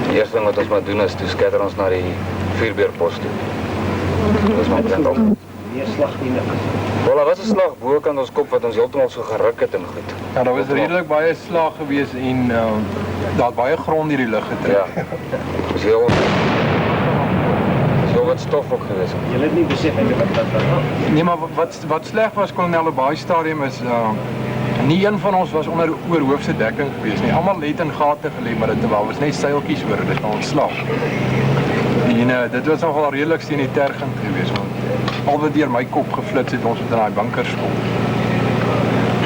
Die eerste ding wat ons maar doen is, toe skatter ons na die vuurbeerpos toe. Dis maar brand op. Nie slag nie niks. Wel, daar was 'n slag bokant ons kop wat ons heeltemal so geruk het en goed. Ja, daar was redelik baie slag gewees en daar het baie grond hierdie lug getrek. Ja. Dis heel wat stof ook gewees. Jy het nie besef eintlik wat was. Nee, maar wat sleg was kolonel op baie stadium is nie een van ons was onder oorhoofse dekking gewees nie. Almal het in gate gelê, maar dit was net seiltjies oor, dit was ontslag. En dit was nogal redelik steen die tergend gewees, want al wat deur my kop geflits het, ons het in daai bunkers kom.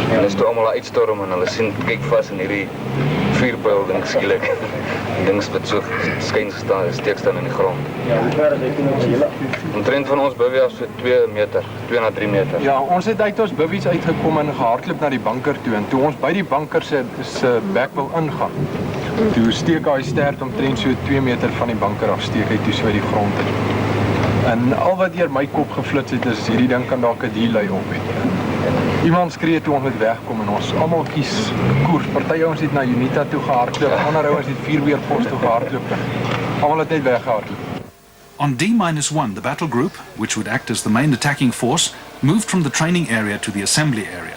En hulle is toe almal uitstorm en hulle sien kyk vas in hierdie vuurpyl ding skielik. Dings wat so skyn steek staan in die grond. Ja, hoe ver is hy toe met die hele? Omtrent van ons bivvy af so 2 meter, 2 na 3 meter. Ja, ons het uit ons bivvies uitgekom en gehardloop na die bunker toe. En toe ons by die bunker se bek wil ingaan, toe steek hy stert omtrent so 2 meter van die bunker af, steek hy toe so uit die grond in. En al wat deur my kop geflits het is hierdie ding kan dalk 'n delay op het. Iemand skree toe ons moet wegkom en ons almal kies koers. Party ouens het na Junie toe gehardloop, ander ouens het Vierweerpos toe gehardloop. Almal het net weggehardloop. On D-1, the battle group, which would act as the main attacking force, moved from the training area to the assembly area.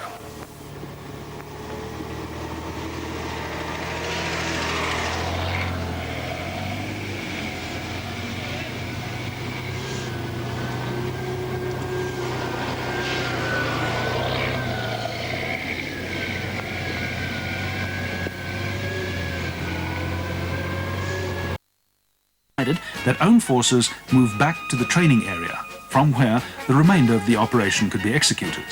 That own forces moved back to the training area, from where the remainder of the operation could be executed.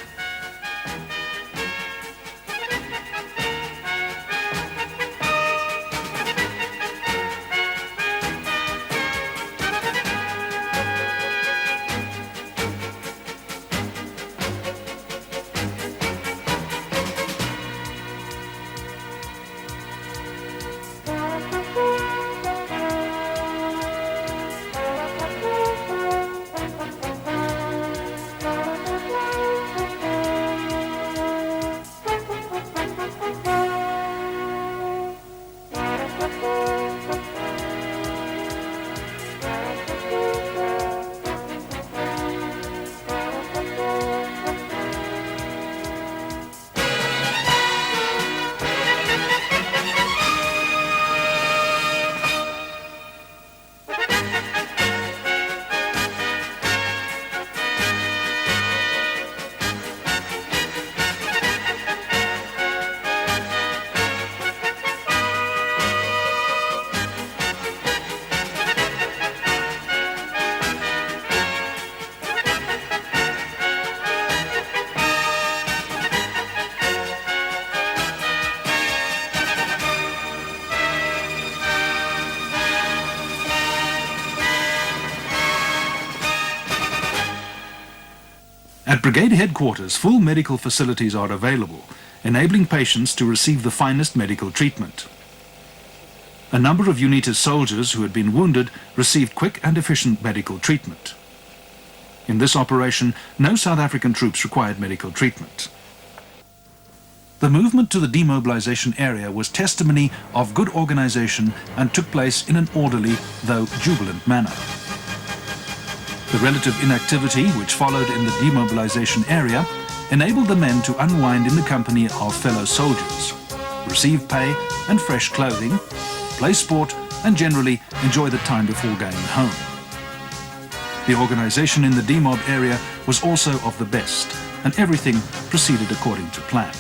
At Brigade Headquarters, full medical facilities are available, enabling patients to receive the finest medical treatment. A number of UNITA's soldiers who had been wounded received quick and efficient medical treatment. In this operation, no South African troops required medical treatment. The movement to the demobilization area was testimony of good organization and took place in an orderly, though jubilant manner. The relative inactivity which followed in the demobilization area enabled the men to unwind in the company of fellow soldiers, receive pay and fresh clothing, play sport and generally enjoy the time before going home. The organization in the demob area was also of the best, and everything proceeded according to plan.